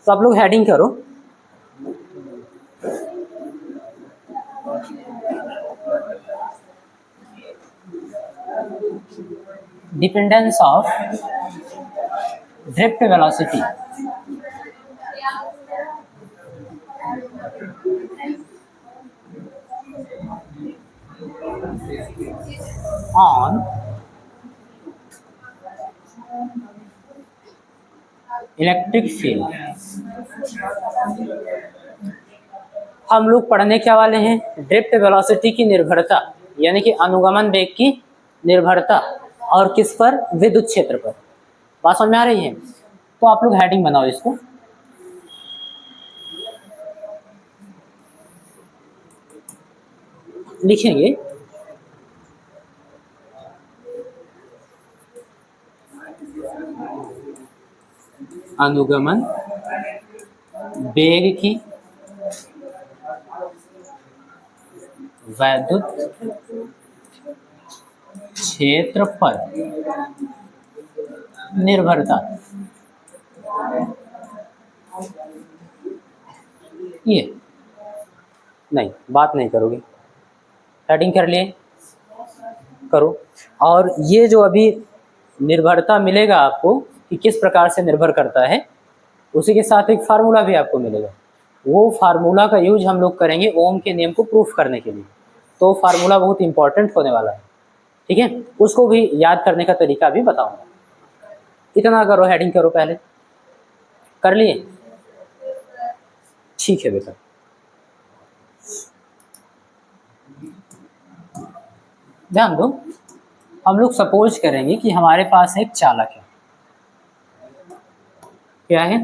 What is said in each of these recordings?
तो आप लोग हेडिंग करो, dependence of drift velocity on electric field. हम लोग पढ़ने क्या वाले हैं, ड्रिफ्ट वेलोसिटी की निर्भरता, यानी कि अनुगमन वेग की निर्भरता, और किस पर, विद्युत क्षेत्र पर। बात समझ में आ रही है? तो आप लोग हेडिंग बनाओ इसको, लिखेंगे अनुगमन वेग की वैद्युत क्षेत्र पर निर्भरता। ये नहीं, बात नहीं करोगे, हेडिंग कर लिए, करो। और ये जो अभी निर्भरता मिलेगा आपको कि किस प्रकार से निर्भर करता है, उसी के साथ एक फार्मूला भी आपको मिलेगा। वो फार्मूला का यूज हम लोग करेंगे ओम के नियम को प्रूफ करने के लिए। तो फार्मूला बहुत इंपॉर्टेंट होने वाला है, ठीक है? उसको भी याद करने का तरीका भी बताऊंगा। इतना करो, हेडिंग करो, पहले कर लिए? ठीक है बेटा। ध्यान दो, हम लोग सपोज करेंगे कि हमारे पास एक चालक है, क्या है,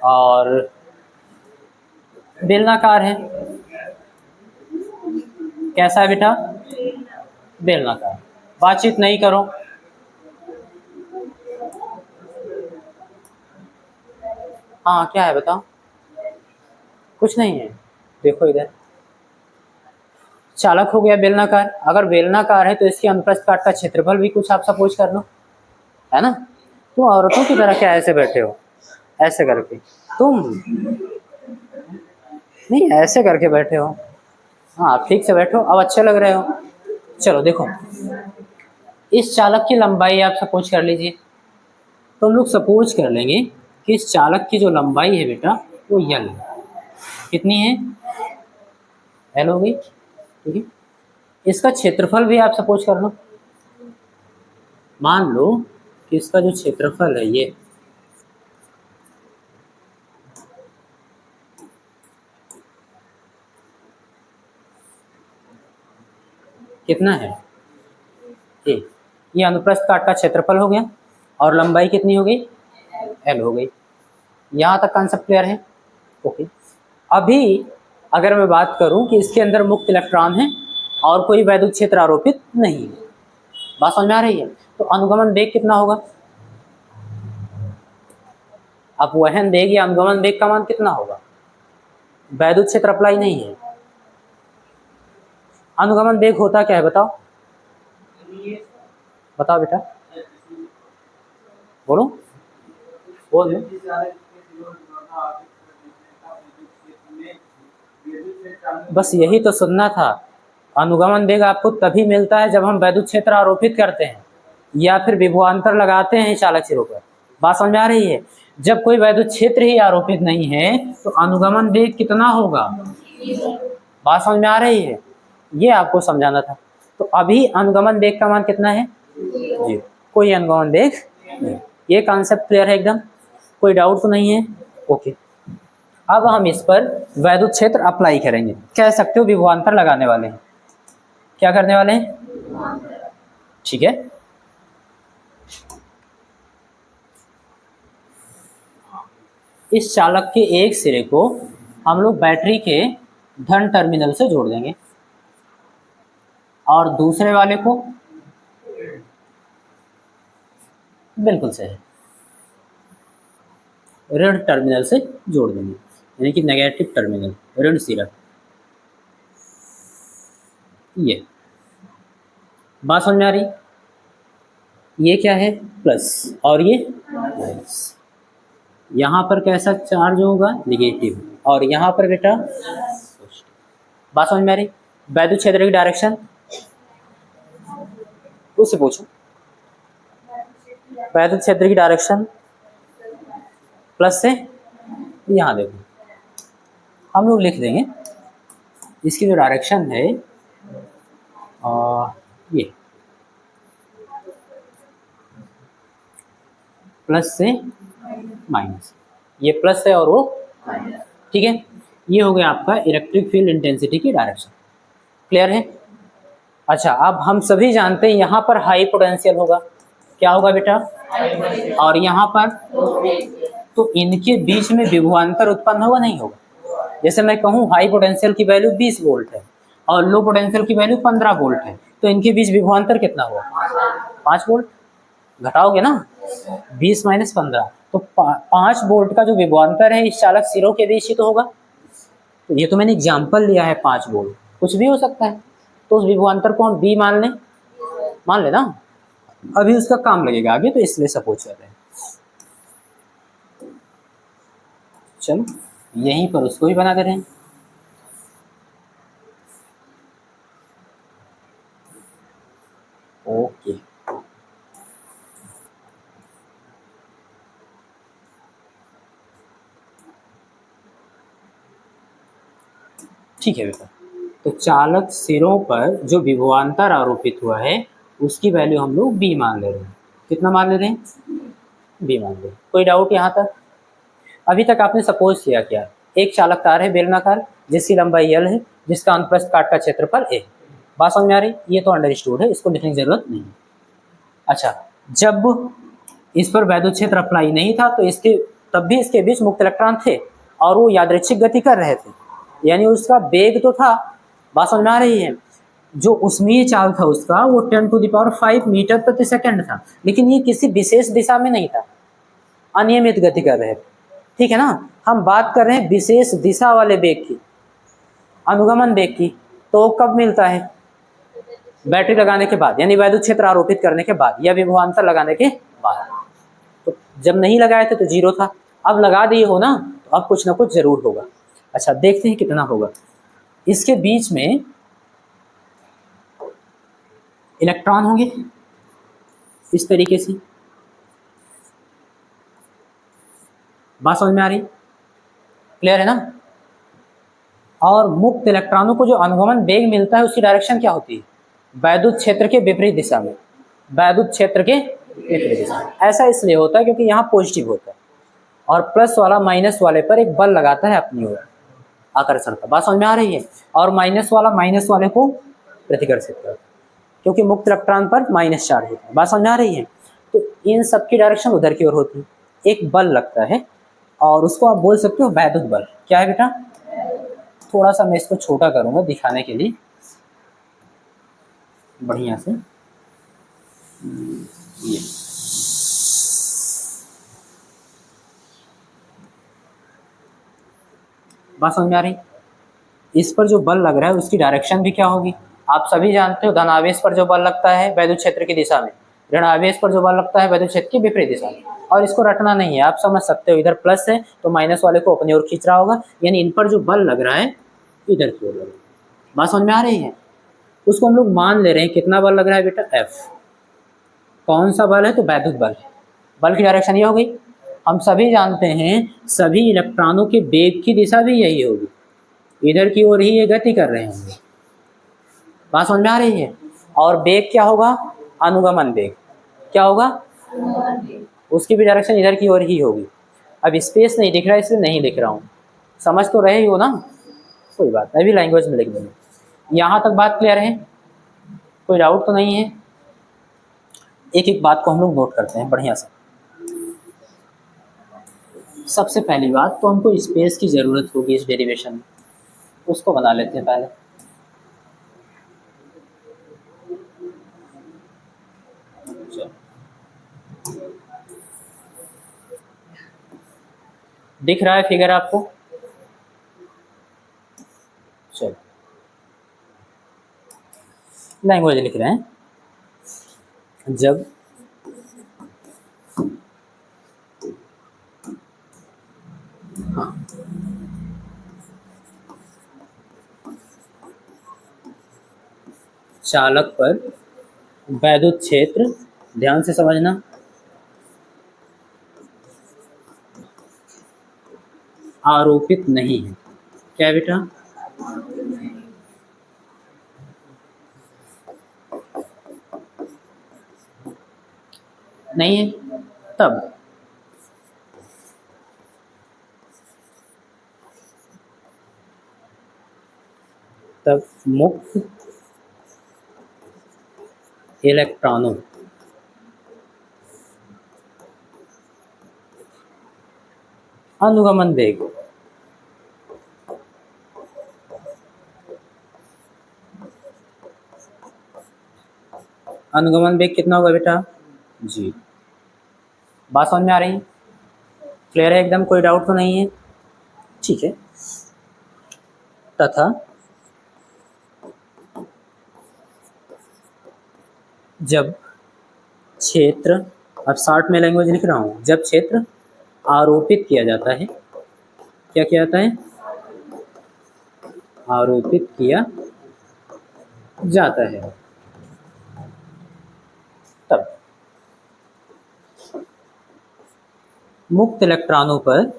और बेलनाकार है। कैसा है बेटा? बेलनाकार। बातचीत नहीं करो, हाँ क्या है बताओ? कुछ नहीं है, देखो इधर, चालक हो गया बेलनाकार। अगर बेलनाकार है तो इसके अनुप्रस्थ काट का क्षेत्रफल भी कुछ आप सपोज कर लो, है ना? तुम औरतों की तरह क्या ऐसे बैठे हो, ऐसे करके? तुम नहीं, ऐसे करके बैठे हो। हाँ ठीक से बैठो, अब अच्छे लग रहे हो। चलो देखो, इस चालक की लंबाई आप सपोज कर लीजिए। तो हम लोग सपोज कर लेंगे कि इस चालक की जो लंबाई है बेटा वो यल है। कितनी है? एल हो गई, ठीक है। इसका क्षेत्रफल भी आप सपोज कर लो। मान लो कि इसका जो क्षेत्रफल है ये कितना है, ये अनुप्रस्थ काट का क्षेत्रफल हो गया, और लंबाई कितनी हो गई? एल हो गई। यहाँ तक कॉन्सेप्ट क्लियर है? ओके। अभी अगर मैं बात करूं कि इसके अंदर मुक्त इलेक्ट्रॉन है और कोई वैद्युत क्षेत्र आरोपित नहीं है, बात समझ में आ रही है? तो अनुगमन वेग कितना होगा? अब वहन वेग या अनुगमन वेग का मान कितना होगा? वैद्युत क्षेत्र अप्लाई नहीं है। अनुगमन वेग होता क्या है बताओ? बताओ बेटा, बोलो बोल। बस यही तो सुनना था। अनुगमन वेग आपको तभी मिलता है जब हम वैद्युत क्षेत्र आरोपित करते हैं या फिर विभवांतर लगाते हैं चालक सिरों पर। बात समझ में आ रही है? जब कोई वैद्युत क्षेत्र ही आरोपित नहीं है तो अनुगमन वेग कितना होगा? बात समझ में आ रही है? ये आपको समझाना था। तो अभी अनुगमन वेग का मान कितना है? जी, कोई अनुगमन वेग नहीं। ये कॉन्सेप्ट क्लियर है एकदम? कोई डाउट तो नहीं है? ओके। अब हम इस पर वैद्युत क्षेत्र अप्लाई करेंगे, कह सकते हो विभवांतर लगाने वाले हैं। क्या करने वाले हैं? ठीक है। इस चालक के एक सिरे को हम लोग बैटरी के धन टर्मिनल से जोड़ देंगे और दूसरे वाले को, बिल्कुल सही, ऋण टर्मिनल से जोड़ देंगे, यानी कि नेगेटिव टर्मिनल, ऋण सिरा। ये बात समझ में आ रही? ये क्या है? प्लस और ये माइनस। यहाँ पर कैसा चार्ज होगा, निगेटिव, और यहाँ पर बेटा बात समझ में आ रही। वैद्युत क्षेत्र की डायरेक्शन उससे पूछो, वैद्युत क्षेत्र की डायरेक्शन प्लस से, यहाँ देखो हम लोग लिख देंगे इसकी जो डायरेक्शन है ये प्लस से माइनस, ये प्लस है और वो माइनस, ठीक है। ये हो गया आपका इलेक्ट्रिक फील्ड इंटेंसिटी की डायरेक्शन, क्लियर है। अच्छा, अब हम सभी जानते हैं यहाँ पर हाई पोटेंशियल होगा, क्या होगा बेटा, और यहाँ पर तो इनके बीच में विभवांतर उत्पन्न होगा, नहीं होगा। जैसे मैं कहूँ हाई पोटेंशियल की वैल्यू 20 वोल्ट है और लो पोटेंशियल की वैल्यू 15 वोल्ट है, तो इनके बीच विभवांतर कितना होगा, 5 वोल्ट। घटाओगे ना 20 माइनस 15, तो 5 वोल्ट का जो विभवांतर है इस चालक सिरों के बीच ही तो होगा। तो ये तो मैंने एग्जाम्पल लिया है 5 वोल्ट, कुछ भी हो सकता है, तो उस विभवांतर को हम बी मान लें, मान लेना। अभी उसका काम लगेगा आगे, तो इसलिए सपोज कर रहे हैं। चलो यहीं पर उसको भी बना दे रहे हैं। ओके, ठीक है बेटा। तो चालक सिरों पर जो विभवांतर आरोपित हुआ है उसकी वैल्यू हम लोग बी मान ले रहे हैं। कितना मान ले रहे हैं, बी मान ले। कोई डाउट यहाँ तक? अभी तक आपने सपोज किया क्या, एक चालक तार है बेलनाकार जिसकी लंबाई L है, जिसका अनुप्रस्थ काट का क्षेत्रफल A। बात समझ में आ रही? ये तो अंडरस्टूड है, इसको लिखने की जरूरत नहीं। अच्छा, जब इस पर वैद्युत क्षेत्र अप्लाई नहीं था तो इसके तब भी इसके बीच मुक्त इलेक्ट्रॉन थे और वो यादृच्छिक गति कर रहे थे, यानी उसका वेग तो था। बात समझ में आ रही है? जो उसमें चाल था उसका वो 10⁵ मीटर प्रति सेकंड था, लेकिन ये किसी विशेष दिशा में नहीं था, अनियमित गति कर रहे थे, ठीक है ना। हम बात कर रहे हैं विशेष दिशा वाले वेग की, अनुगमन वेग की। तो कब मिलता है, बैटरी लगाने के बाद, यानी वैद्युत क्षेत्र आरोपित करने के बाद या विभवांतर लगाने के बाद। तो जब नहीं लगाए थे तो 0 था, अब लगा दिए हो ना, तो अब कुछ ना कुछ जरूर होगा। अच्छा, देखते हैं कितना होगा। इसके बीच में इलेक्ट्रॉन होंगे इस तरीके से। बात समझ में आ रही? क्लियर है ना। और मुक्त इलेक्ट्रॉनों को जो अनुगमन वेग मिलता है उसकी डायरेक्शन क्या होती है, वैद्युत क्षेत्र के विपरीत दिशा में, वैद्युत क्षेत्र के विपरीत दिशा में। ऐसा इसलिए होता है क्योंकि यहाँ पॉजिटिव होता है और प्लस वाला माइनस वाले पर एक बल लगाता है अपनी ओर, आकर्षण का। बात समझ में आ रही है? और माइनस वाला माइनस वाले को प्रतिकर्षित करता है, क्योंकि मुक्त इलेक्ट्रॉन पर माइनस चार्ज होता है। बात समझ में आ रही है? तो इन सब की डायरेक्शन उधर की ओर होती है, एक बल लगता है और उसको आप बोल सकते हो वैद्युत बल। क्या है बेटा? थोड़ा सा मैं इसको छोटा करूंगा दिखाने के लिए बढ़िया से। ये बात समझ में आ रही? इस पर जो बल लग रहा है उसकी डायरेक्शन भी क्या होगी, आप सभी जानते हो। धनावेश पर जो बल लगता है वैद्युत क्षेत्र की दिशा में, ऋणावेश पर जो बल लगता है वैद्युत क्षेत्र की विपरीत दिशा में। और इसको रटना नहीं है, आप समझ सकते हो, इधर प्लस है तो माइनस वाले को अपनी ओर खींच रहा होगा, यानी इन पर जो बल लग रहा है इधर की ओर लग रहा है। बात समझ में आ रही है? उसको हम लोग मान ले रहे हैं, कितना बल लग रहा है बेटा, F। कौन सा बल है, तो वैद्युत बल। बल की डायरेक्शन ये हो गई। हम सभी जानते हैं सभी इलेक्ट्रॉनों के वेग की दिशा भी यही होगी, इधर की ओर ही ये गति कर रहे होंगे। बात समझ में आ रही है? और वेग क्या होगा, अनुगमन वेग। क्या होगा, उसकी भी डायरेक्शन इधर की ओर ही होगी। अब स्पेस नहीं दिख रहा है इसलिए नहीं लिख रहा हूँ, समझ तो रहे ही हो ना, कोई बात नहीं, भी लैंग्वेज में लिख देंगे। यहाँ तक बात क्लियर है? कोई डाउट तो नहीं है? एक एक बात को हम लोग नोट करते हैं बढ़िया से। सबसे पहली बात तो हमको स्पेस की ज़रूरत होगी इस डेरिवेशन में, उसको बना लेते हैं पहले। दिख रहा है फिगर आपको? चलो लैंग्वेज लिख रहे हैं। जब हाँ, चालक पर वैद्युत क्षेत्र, ध्यान से समझना, आरोपित नहीं है। क्या है बेटा? नहीं है। तब मुक्त इलेक्ट्रॉनों अनुगमन वेग कितना होगा बेटा? जी। बात समझ में आ रही है? क्लियर है एकदम? कोई डाउट तो नहीं है? ठीक है। तथा जब क्षेत्र, अब शॉर्ट में लैंग्वेज लिख रहा हूँ, जब क्षेत्र आरोपित किया जाता है, क्या किया जाता है? आरोपित किया जाता है, तब मुक्त इलेक्ट्रॉनों पर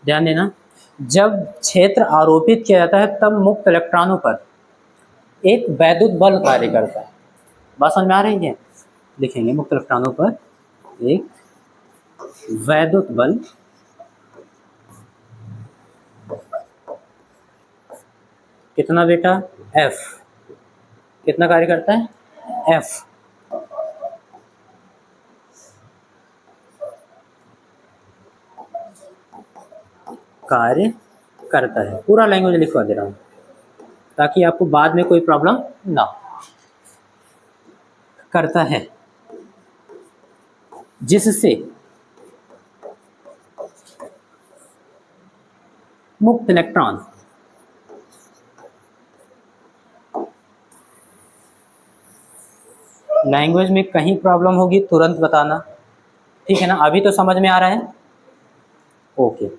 ध्यान देना, जब क्षेत्र आरोपित किया जाता है तब मुक्त इलेक्ट्रॉनों पर एक वैद्युत बल कार्य करता है। बात समझ में आ रही है? लिखेंगे मुक्त इलेक्ट्रॉनों पर एक वैद्युत बल कितना बेटा? F। कितना कार्य करता है? F। कार्य करता है। पूरा लैंग्वेज लिखवा दे रहा हूँ ताकि आपको बाद में कोई प्रॉब्लम ना हो। करता है जिससे मुक्त इलेक्ट्रॉन लैंग्वेज में कहीं प्रॉब्लम होगी तुरंत बताना, ठीक है ना? अभी तो समझ में आ रहा है? ओके।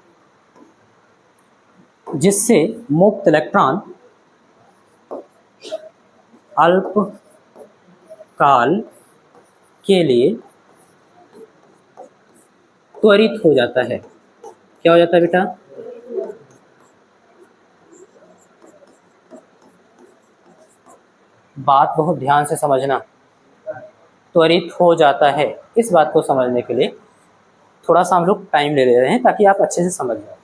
जिससे मुक्त इलेक्ट्रॉन अल्प काल के लिए त्वरित हो जाता है। क्या हो जाता है बेटा? बात बहुत ध्यान से समझना, त्वरित हो जाता है। इस बात को समझने के लिए थोड़ा सा हम लोग टाइम ले रहे हैं ताकि आप अच्छे से समझ जाए।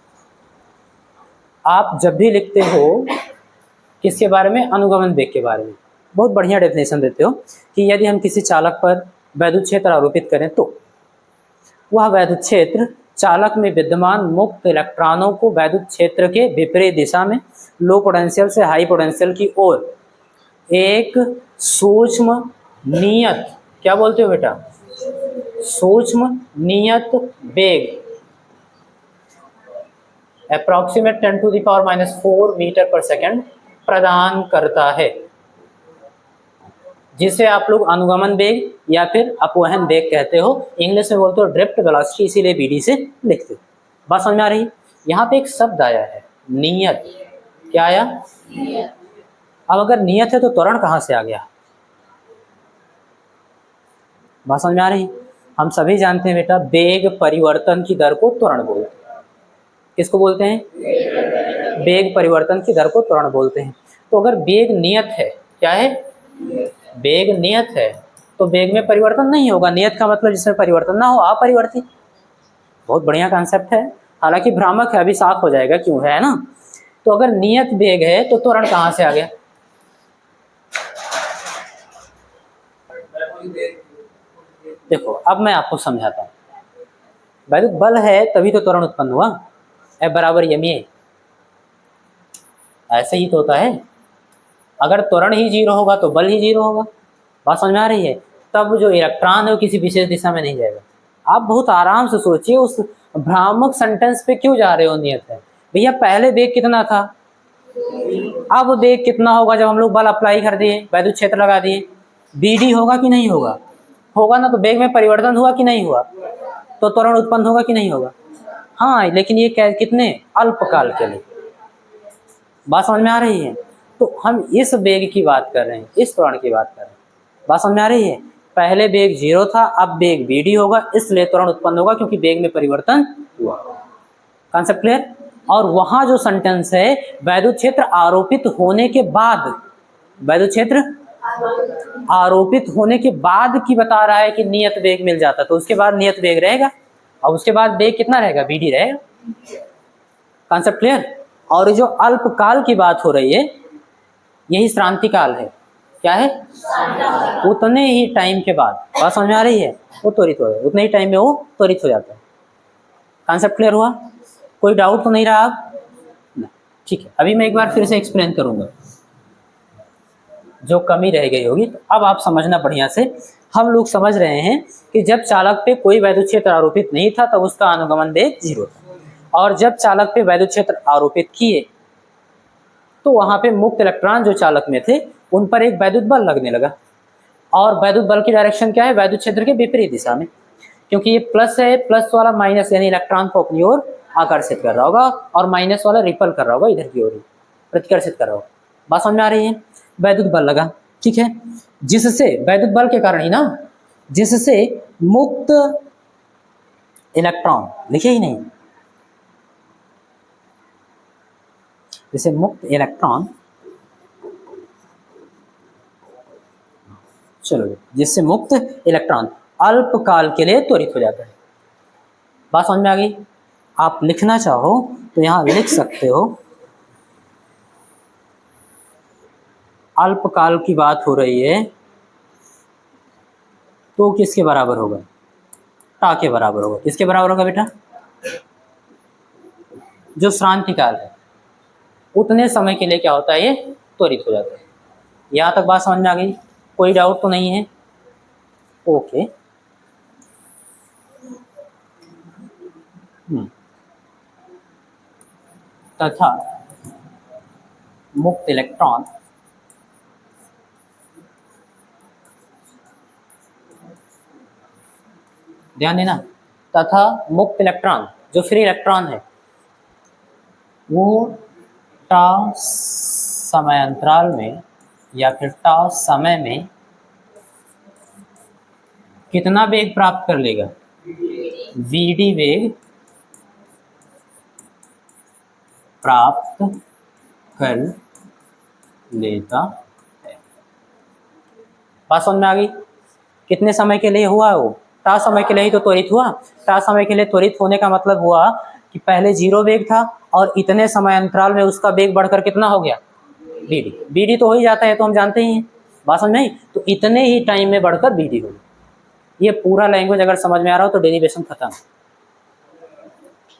आप जब भी लिखते हो किसके बारे में? अनुगमन वेग के बारे में बहुत बढ़िया डेफिनेशन देते हो कि यदि हम किसी चालक पर वैद्युत क्षेत्र आरोपित करें तो वह वैद्युत क्षेत्र चालक में विद्यमान मुक्त इलेक्ट्रॉनों को वैद्युत क्षेत्र के विपरीत दिशा में लो पोटेंशियल से हाई पोटेंशियल की ओर एक सूक्ष्म नियत, क्या बोलते हो बेटा? सूक्ष्म नियत वेग अप्रॉक्सीमेट 10⁻⁴ मीटर पर सेकेंड प्रदान करता है, जिसे आप लोग अनुगमन वेग या फिर अपवहन वेग कहते हो। इंग्लिश में बोलते हो ड्रिफ्ट वेलोसिटी, इसीलिए BD से लिखते हो। बात समझ में आ रही? यहाँ पे एक शब्द आया है नियत। क्या आया? नियत। अब अगर नियत है तो त्वरण कहाँ से आ गया? बात समझ में आ रही? हम सभी जानते हैं बेटा वेग परिवर्तन की दर को त्वरण बोलते हैं। किसको बोलते हैं? वेग परिवर्तन की दर को त्वरण बोलते हैं। तो अगर वेग नियत है, क्या है? वेग नियत है तो वेग में परिवर्तन नहीं होगा। नियत का मतलब जिसमें परिवर्तन ना हो, अपरिवर्तित। बहुत बढ़िया कॉन्सेप्ट है, हालांकि भ्रामक है, अभी साफ हो जाएगा क्यों है ना। तो अगर नियत वेग है तो त्वरण कहाँ से आ गया? देखो अब मैं आपको समझाता हूँ। वैद्युत बल है तभी तो त्वरण उत्पन्न हुआ। F बराबर ma, ऐसे ही तो होता है। अगर त्वरण ही 0 होगा तो बल ही 0 होगा। बात समझ में आ रही है? तब जो इलेक्ट्रॉन है वो किसी विशेष दिशा में नहीं जाएगा। आप बहुत आराम से सोचिए, उस भ्रामक सेंटेंस पे क्यों जा रहे हो? नियत है भैया, पहले वेग कितना था, अब वेग कितना होगा जब हम लोग बल अप्लाई कर दिए, वैद्युत क्षेत्र लगा दिए? BD होगा कि नहीं होगा? होगा ना, तो वेग में परिवर्तन हुआ कि नहीं हुआ? तो त्वरण उत्पन्न होगा कि नहीं होगा? हाँ, लेकिन ये क्या, कितने अल्पकाल के लिए। बात समझ में आ रही है? तो हम इस वेग की बात कर रहे हैं, इस त्वरण की बात कर रहे हैं। बात समझ में आ रही है? पहले वेग 0 था, अब वेग BD होगा, इसलिए त्वरण उत्पन्न होगा क्योंकि वेग में परिवर्तन हुआ। Concept clear? और वहां जो सेंटेंस है, वैद्युत क्षेत्र आरोपित होने के बाद, वैद्युत क्षेत्र आरोपित होने के बाद की बता रहा है कि नियत वेग मिल जाता, तो उसके बाद नियत वेग रहेगा, और उसके बाद वेग कितना रहेगा? BD रहेगा। Concept clear? और जो अल्पकाल की बात हो रही है, यही श्रांति काल है। क्या है? उतने ही टाइम के बाद, बात समझ में आ रही है? वो त्वरित हो जाता, उतने ही टाइम में वो त्वरित हो जाता है। कॉन्सेप्ट क्लियर हुआ? कोई डाउट तो नहीं रहा आप? ठीक है, अभी मैं एक बार फिर से एक्सप्लेन करूंगा, जो कमी रह गई होगी। तो अब आप समझना बढ़िया से। हम लोग समझ रहे हैं कि जब चालक पे कोई वैद्युत क्षेत्र आरोपित नहीं था तब उसका अनुगमन वेग 0 था, और जब चालक पे वैद्युत क्षेत्र आरोपित किए तो वहां पे मुक्त इलेक्ट्रॉन जो चालक में थे उन पर एक वैद्युत बल लगने लगा, और वैद्युत बल की डायरेक्शन क्या है? वैद्युत क्षेत्र के विपरीत दिशा में, क्योंकि ये प्लस है, प्लस वाला माइनस यानी इलेक्ट्रॉन को अपनी ओर आकर्षित कर रहा होगा, और माइनस वाला रिपल कर रहा होगा, इधर की ओर प्रतिकर्षित कर रहा होगा। बात समझ में आ रही है? वैद्युत बल लगा, ठीक है, जिससे वैद्युत बल के कारण ही ना, जिससे मुक्त इलेक्ट्रॉन, लिखे ही नहीं, जैसे मुक्त इलेक्ट्रॉन, चलो, जिससे मुक्त इलेक्ट्रॉन अल्पकाल के लिए त्वरित हो जाता है। बात समझ में आ गई? आप लिखना चाहो तो यहां लिख सकते हो, अल्पकाल की बात हो रही है तो किसके बराबर होगा? टा के बराबर होगा। किसके बराबर होगा बेटा? जो श्रांति काल है, उतने समय के लिए क्या होता है? ये त्वरित हो जाता है। यहां तक बात समझ में आ गई? कोई डाउट तो नहीं है? ओके। तथा मुक्त इलेक्ट्रॉन ध्यान देना, तथा मुक्त इलेक्ट्रॉन जो फ्री इलेक्ट्रॉन है वो टा समयांतराल में या फिर टा समय में कितना वेग प्राप्त कर लेगा? VD वेग प्राप्त कर लेता है। बात समझ में आ गई? कितने समय के लिए हुआ वो? टा समय के लिए ही तो त्वरित हुआ। टा समय के लिए त्वरित होने का मतलब हुआ कि पहले 0 वेग था और इतने समय अंतराल में उसका वेग बढ़कर कितना हो गया? BD तो हो ही जाता है, तो हम जानते ही हैं। बात समझ नहीं? तो इतने ही टाइम में बढ़कर BD हो गया। ये पूरा लैंग्वेज अगर समझ में आ रहा हो तो डेरिवेशन खत्म।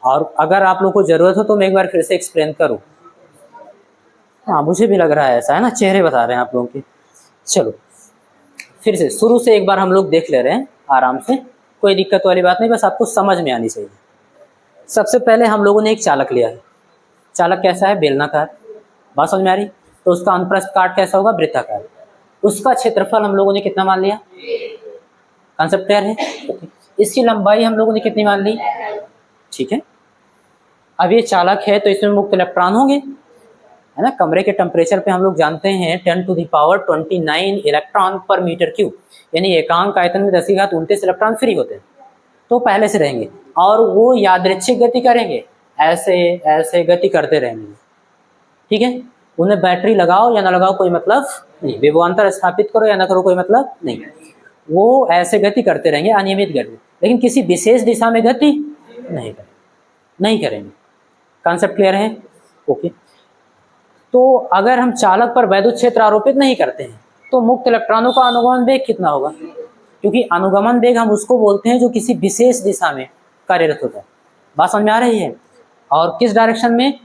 और अगर आप लोग को जरूरत हो तो मैं एक बार फिर से एक्सप्लेन करूं। हाँ, मुझे भी लग रहा है ऐसा, है ना, चेहरे बता रहे हैं आप लोगों के। चलो फिर से शुरू से एक बार हम लोग देख ले रहे हैं आराम से, कोई दिक्कत वाली बात नहीं, बस आपको समझ में आनी चाहिए। सबसे पहले हम लोगों ने एक चालक लिया है। चालक कैसा है? बेलनाकार। बात समझ में आ रही? तो उसका अनुप्रस्थ काट कैसा होगा? वृत्ताकार। उसका क्षेत्रफल हम लोगों ने कितना मान लिया? कॉन्सेप्ट क्लियर है? इसकी लंबाई हम लोगों ने कितनी मान ली? ठीक है। अब ये चालक है तो इसमें मुक्त इलेक्ट्रॉन होंगे, है ना। कमरे के टेम्परेचर पे हम लोग जानते हैं 10⁻29 इलेक्ट्रॉन पर मीटर क्यूब, यानी एकांक आयतन में 10⁻29 इलेक्ट्रॉन फ्री होते हैं, तो पहले से रहेंगे और वो यादृच्छिक गति करेंगे, ऐसे ऐसे गति करते रहेंगे, ठीक है। उन्हें बैटरी लगाओ या ना लगाओ कोई मतलब नहीं, विभवांतर स्थापित करो या ना करो कोई मतलब नहीं, वो ऐसे गति करते रहेंगे, अनियमित गति, लेकिन किसी विशेष दिशा में गति नहीं करेंगे। कॉन्सेप्ट क्लियर है? ओके। तो अगर हम चालक पर वैद्युत क्षेत्र आरोपित नहीं करते हैं तो मुक्त इलेक्ट्रॉनों का अनुगमन वेग कितना होगा? क्योंकि अनुगमन वेग हम उसको बोलते हैं जो किसी विशेष दिशा में कार्यरत होता है। बात समझ में आ रही है? और किस डायरेक्शन में?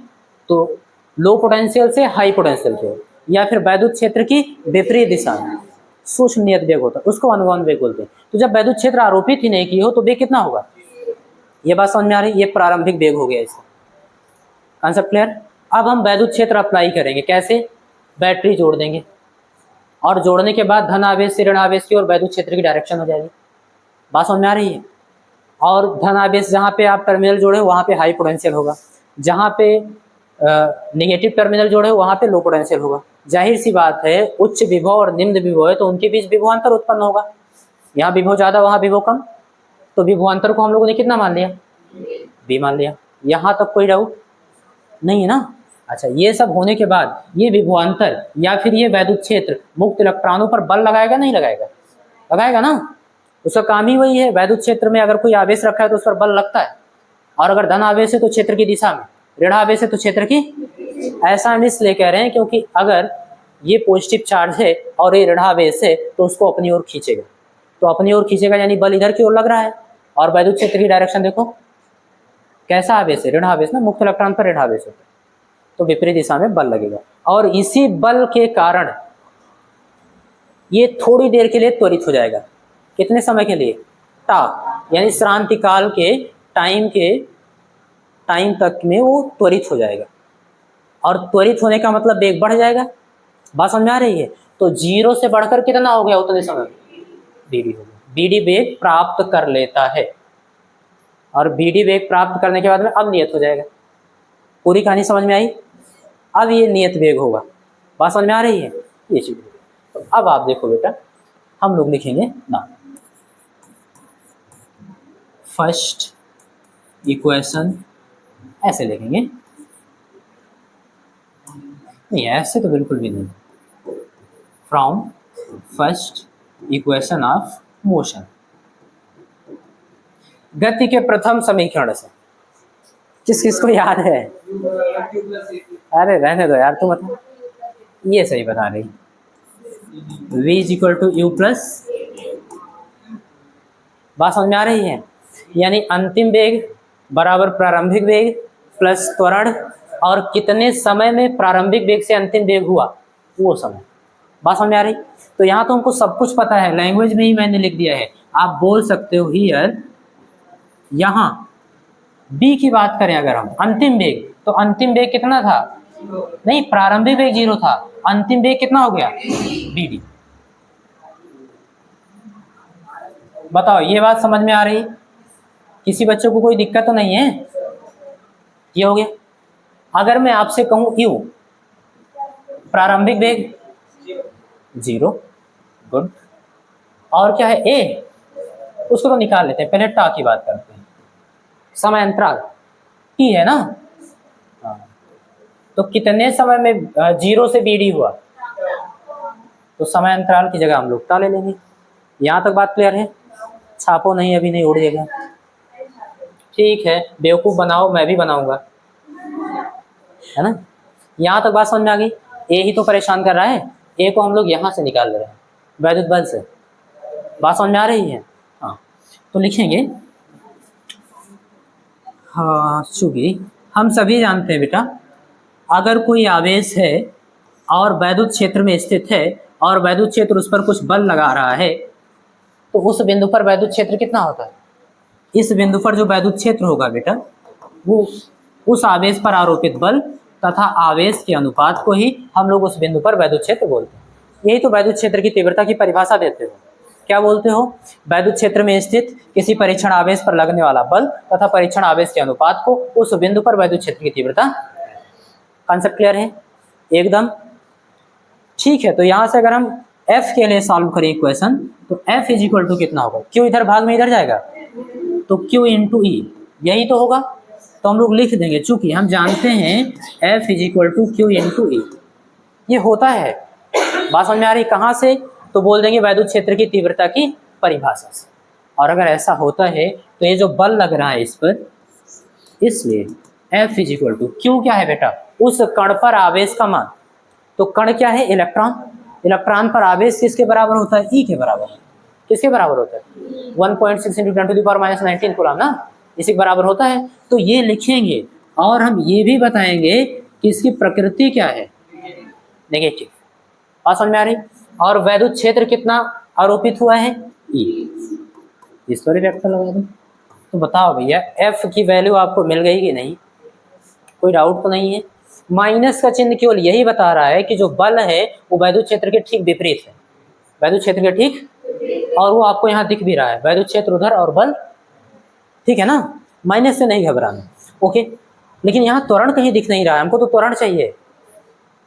तो लो पोटेंशियल से हाई पोटेंशियल की ओर, या फिर वैद्युत क्षेत्र की विपरीत दिशा में सूक्ष्म नियत वेग होता है, उसको अनुगमन वेग बोलते हैं। तो जब वैद्युत क्षेत्र आरोपित ही नहीं की हो तो वेग कितना होगा? ये बात समझ में आ रही है? ये प्रारंभिक वेग हो गया इसका। Concept clear? अब हम वैद्युत क्षेत्र अप्लाई करेंगे, कैसे? बैटरी जोड़ देंगे और जोड़ने के बाद धन आवेश से ऋण आवेश की ओर वैद्युत क्षेत्र की डायरेक्शन हो जाएगी। बात समझ में आ रही है। और धन आवेश जहाँ पे आप टर्मिनल जोड़े वहाँ पे हाई पोटेंशियल होगा, जहाँ पे नेगेटिव टर्मिनल जोड़े वहाँ पे लो पोटेंशियल होगा। जाहिर सी बात है उच्च विभव और निम्न विभव है तो उनके बीच विभवांतर उत्पन्न होगा। यहाँ विभव ज़्यादा वहाँ विभव कम, तो विभवांतर को हम लोगों ने कितना मान लिया, बी मान लिया। यहाँ तक कोई डाउट नहीं है ना। अच्छा, ये सब होने के बाद ये विभवांतर या फिर ये वैद्युत क्षेत्र मुक्त इलेक्ट्रॉनों पर बल लगाएगा नहीं लगाएगा, लगाएगा ना। उसका काम ही वही है। वैद्युत क्षेत्र में अगर कोई आवेश रखा है तो उस पर बल लगता है, और अगर धन आवेश है तो क्षेत्र की दिशा में, ऋण आवेश है तो क्षेत्र की। ऐसा हम इसलिए कह रहे हैं क्योंकि अगर ये पॉजिटिव चार्ज है और ये ऋण आवेश है तो उसको अपनी ओर खींचेगा, तो अपनी ओर खींचेगा यानी बल इधर की ओर लग रहा है। और वैद्युत क्षेत्र की डायरेक्शन देखो कैसा आवेश है, ऋण आवेश ना, मुक्त इलेक्ट्रॉन पर ऋण आवेश होता है तो विपरीत दिशा में बल लगेगा। और इसी बल के कारण ये थोड़ी देर के लिए त्वरित हो जाएगा। कितने समय के लिए, टा, यानी श्रांति काल के टाइम तक में वो त्वरित हो जाएगा। और त्वरित होने का मतलब वेग बढ़ जाएगा। बात समझ आ रही है। तो 0 से बढ़कर कितना हो गया उतने समय, बीडी हो गया। बीडी वेग प्राप्त कर लेता है, और बीडी वेग प्राप्त करने के बाद में अब नियत हो जाएगा। पूरी कहानी समझ में आई। अब ये नियत वेग होगा। बात समझ में आ रही है, ये चीज। तो अब आप देखो बेटा, हम लोग लिखेंगे ना फर्स्ट इक्वेशन, ऐसे लिखेंगे, नहीं ऐसे तो बिल्कुल भी नहीं, from first equation of motion, गति के प्रथम समीकरण से। किस किस को याद है? अरे रहने दो यार, तुम बता, ये सही बता रही। v is equal to u plus, बात समझ में आ रही है, यानी अंतिम वेग बराबर प्रारंभिक वेग प्लस त्वरण, और कितने समय में प्रारंभिक वेग से अंतिम वेग हुआ वो समय। बात समझ में आ रही। तो यहाँ तो हमको सब कुछ पता है, लैंग्वेज में ही मैंने लिख दिया है। आप बोल सकते हो हियर, यहाँ b की बात करें अगर हम, अंतिम वेग, तो अंतिम वेग कितना था, नहीं प्रारंभिक वेग 0 था, अंतिम वेग कितना हो गया, bd। बताओ ये बात समझ में आ रही, किसी बच्चे को कोई दिक्कत तो नहीं है? ये हो गया। अगर मैं आपसे कहूं u, प्रारंभिक वेग 0, गुड, और क्या है a, उसको तो निकाल लेते हैं, पहले टा की बात करते हैं। समय अंतराल t है ना, तो कितने समय में 0 से bd हुआ, तो समय अंतराल की जगह हम लोग टा ले लेंगे। यहाँ तक बात क्लियर है? छापो नहीं, अभी नहीं उड़िएगा, ठीक है। बेवकूफ़ बनाओ, मैं भी बनाऊंगा, है ना। यहाँ तक बात समझ में आ गई। ए ही तो परेशान कर रहा है, ए को हम लोग यहाँ से निकाल ले रहे हैं वैद्युत बल से। बात समझ में आ रही है? हाँ, तो लिखेंगे, हाँ चूंकि हम सभी जानते हैं बेटा, अगर कोई आवेश है और वैद्युत क्षेत्र में स्थित है और वैद्युत क्षेत्र उस पर कुछ बल लगा रहा है, तो उस बिंदु पर वैद्युत क्षेत्र कितना होता है? इस बिंदु पर जो वैद्युत क्षेत्र होगा बेटा, वो उस आवेश पर आरोपित बल तथा आवेश के अनुपात को ही हम लोग उस बिंदु पर वैद्युत क्षेत्र बोलते हैं। यही तो वैद्युत क्षेत्र की तीव्रता की परिभाषा देते हो। क्या बोलते हो? वैद्युत क्षेत्र में स्थित किसी परीक्षण आवेश पर लगने वाला बल तथा परीक्षण आवेश के अनुपात को उस बिंदु पर वैद्युत क्षेत्र की तीव्रता। कॉन्सेप्ट क्लियर है एकदम? ठीक है। तो यहाँ से अगर हम F के लिए सॉल्व करें इक्वेशन, तो F इज इक्वल टू कितना होगा, Q इधर भाग में इधर जाएगा तो Q इंटू ई, यही तो होगा। तो हम लोग लिख देंगे, चूंकि हम जानते हैं F is equal to Q into E, ये होता है। बात समझ में आ रही कहाँ से? तो बोल देंगे वैद्युत क्षेत्र की तीव्रता की परिभाषा से। और अगर ऐसा होता है तो ये जो बल लग रहा है इस पर, इसलिए F is equal to Q क्या है बेटा, उस कण पर आवेश का मान। तो कण क्या है? इलेक्ट्रॉन। इलेक्ट्रॉन पर आवेश किसके बराबर होता है? ई के बराबर। किसके बराबर होता है? 1.6 × 10⁻⁻19 कूलम ना, इसी के बराबर होता है। तो ये लिखेंगे, और हम ये भी बताएंगे कि इसकी प्रकृति क्या है, नेगेटिव। बात समझ में आ रही? और वैद्युत क्षेत्र कितना आरोपित हुआ है? ई। इस पर वेक्टर लगा दो। तो बताओ भैया, एफ की वैल्यू आपको मिल गई कि नहीं? कोई डाउट तो नहीं है? माइनस का चिन्ह केवल यही बता रहा है कि जो बल है वो वैद्युत क्षेत्र के ठीक विपरीत है, वैद्युत क्षेत्र के ठीक, और वो आपको यहाँ दिख भी रहा है, वैद्युत क्षेत्र उधर और बल, ठीक है ना। माइनस से नहीं घबराना, ओके। लेकिन यहाँ त्वरण कहीं दिख नहीं रहा है, हमको तो त्वरण चाहिए,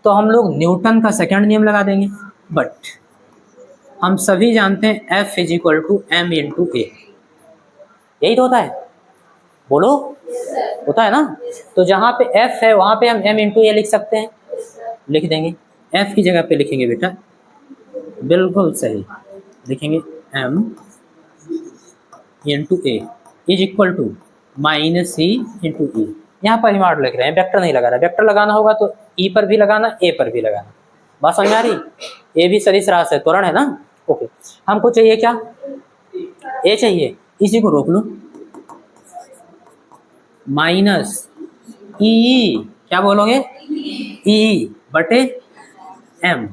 तो हम लोग न्यूटन का सेकंड नियम लगा देंगे। बट हम सभी जानते हैं F is equal to M into A, यही तो होता है, बोलो होता है ना। तो जहाँ पे F है वहाँ पे हम m इंटू ए लिख सकते हैं, लिख देंगे। F की जगह पे लिखेंगे बेटा, बिल्कुल सही, लिखेंगे m into A is equal to minus C into E. यहाँ परिमाण लिख रहे हैं, वेक्टर नहीं लगा रहा है। वेक्टर लगाना होगा तो ई पर भी लगाना, ए पर भी लगाना। बात समझ आ रही? ए भी सदिश राशि है, त्वरण है ना, ओके। हमको चाहिए क्या? ए चाहिए, इसी को रोक लो, माइनस ई, क्या बोलोगे? ई बटे एम।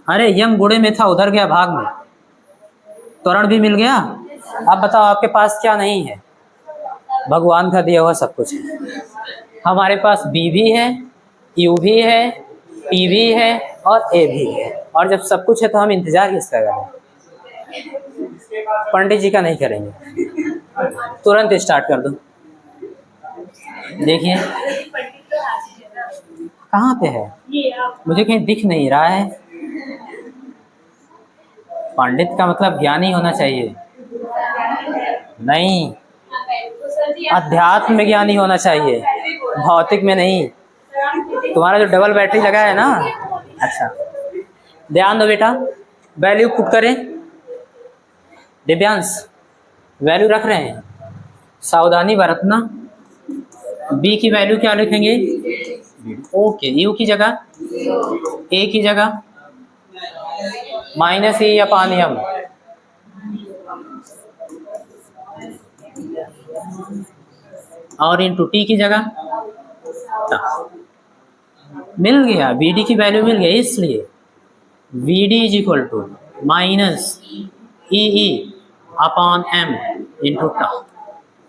अरे यम गुणे में था, उधर गया भाग में, त्वरण भी मिल गया। अब बताओ आपके पास क्या नहीं है? भगवान का दिया हुआ सब कुछ है। हमारे पास बी भी है, यू भी है, पी भी है और ए भी है। और जब सब कुछ है तो हम इंतजार किसका करें? पंडित जी का नहीं करेंगे, तुरंत स्टार्ट कर दो। देखिए कहाँ पे है, मुझे कहीं दिख नहीं रहा है। पंडित का मतलब ज्ञानी होना चाहिए, नहीं, अध्यात्म में ज्ञानी होना चाहिए, भौतिक में नहीं। तुम्हारा जो डबल बैटरी लगा है ना, अच्छा ध्यान दो बेटा, वैल्यू पुट करें। दिव्यांश वैल्यू रख रहे हैं, सावधानी बरतना। बी की वैल्यू क्या लिखेंगे? ओके, यू की जगह, ए की जगह माइनस ई अपान एम, और इंटू टी की जगह मिल गया, बी डी की वैल्यू मिल गई, इसलिए we D is equal to minus e upon m into tau.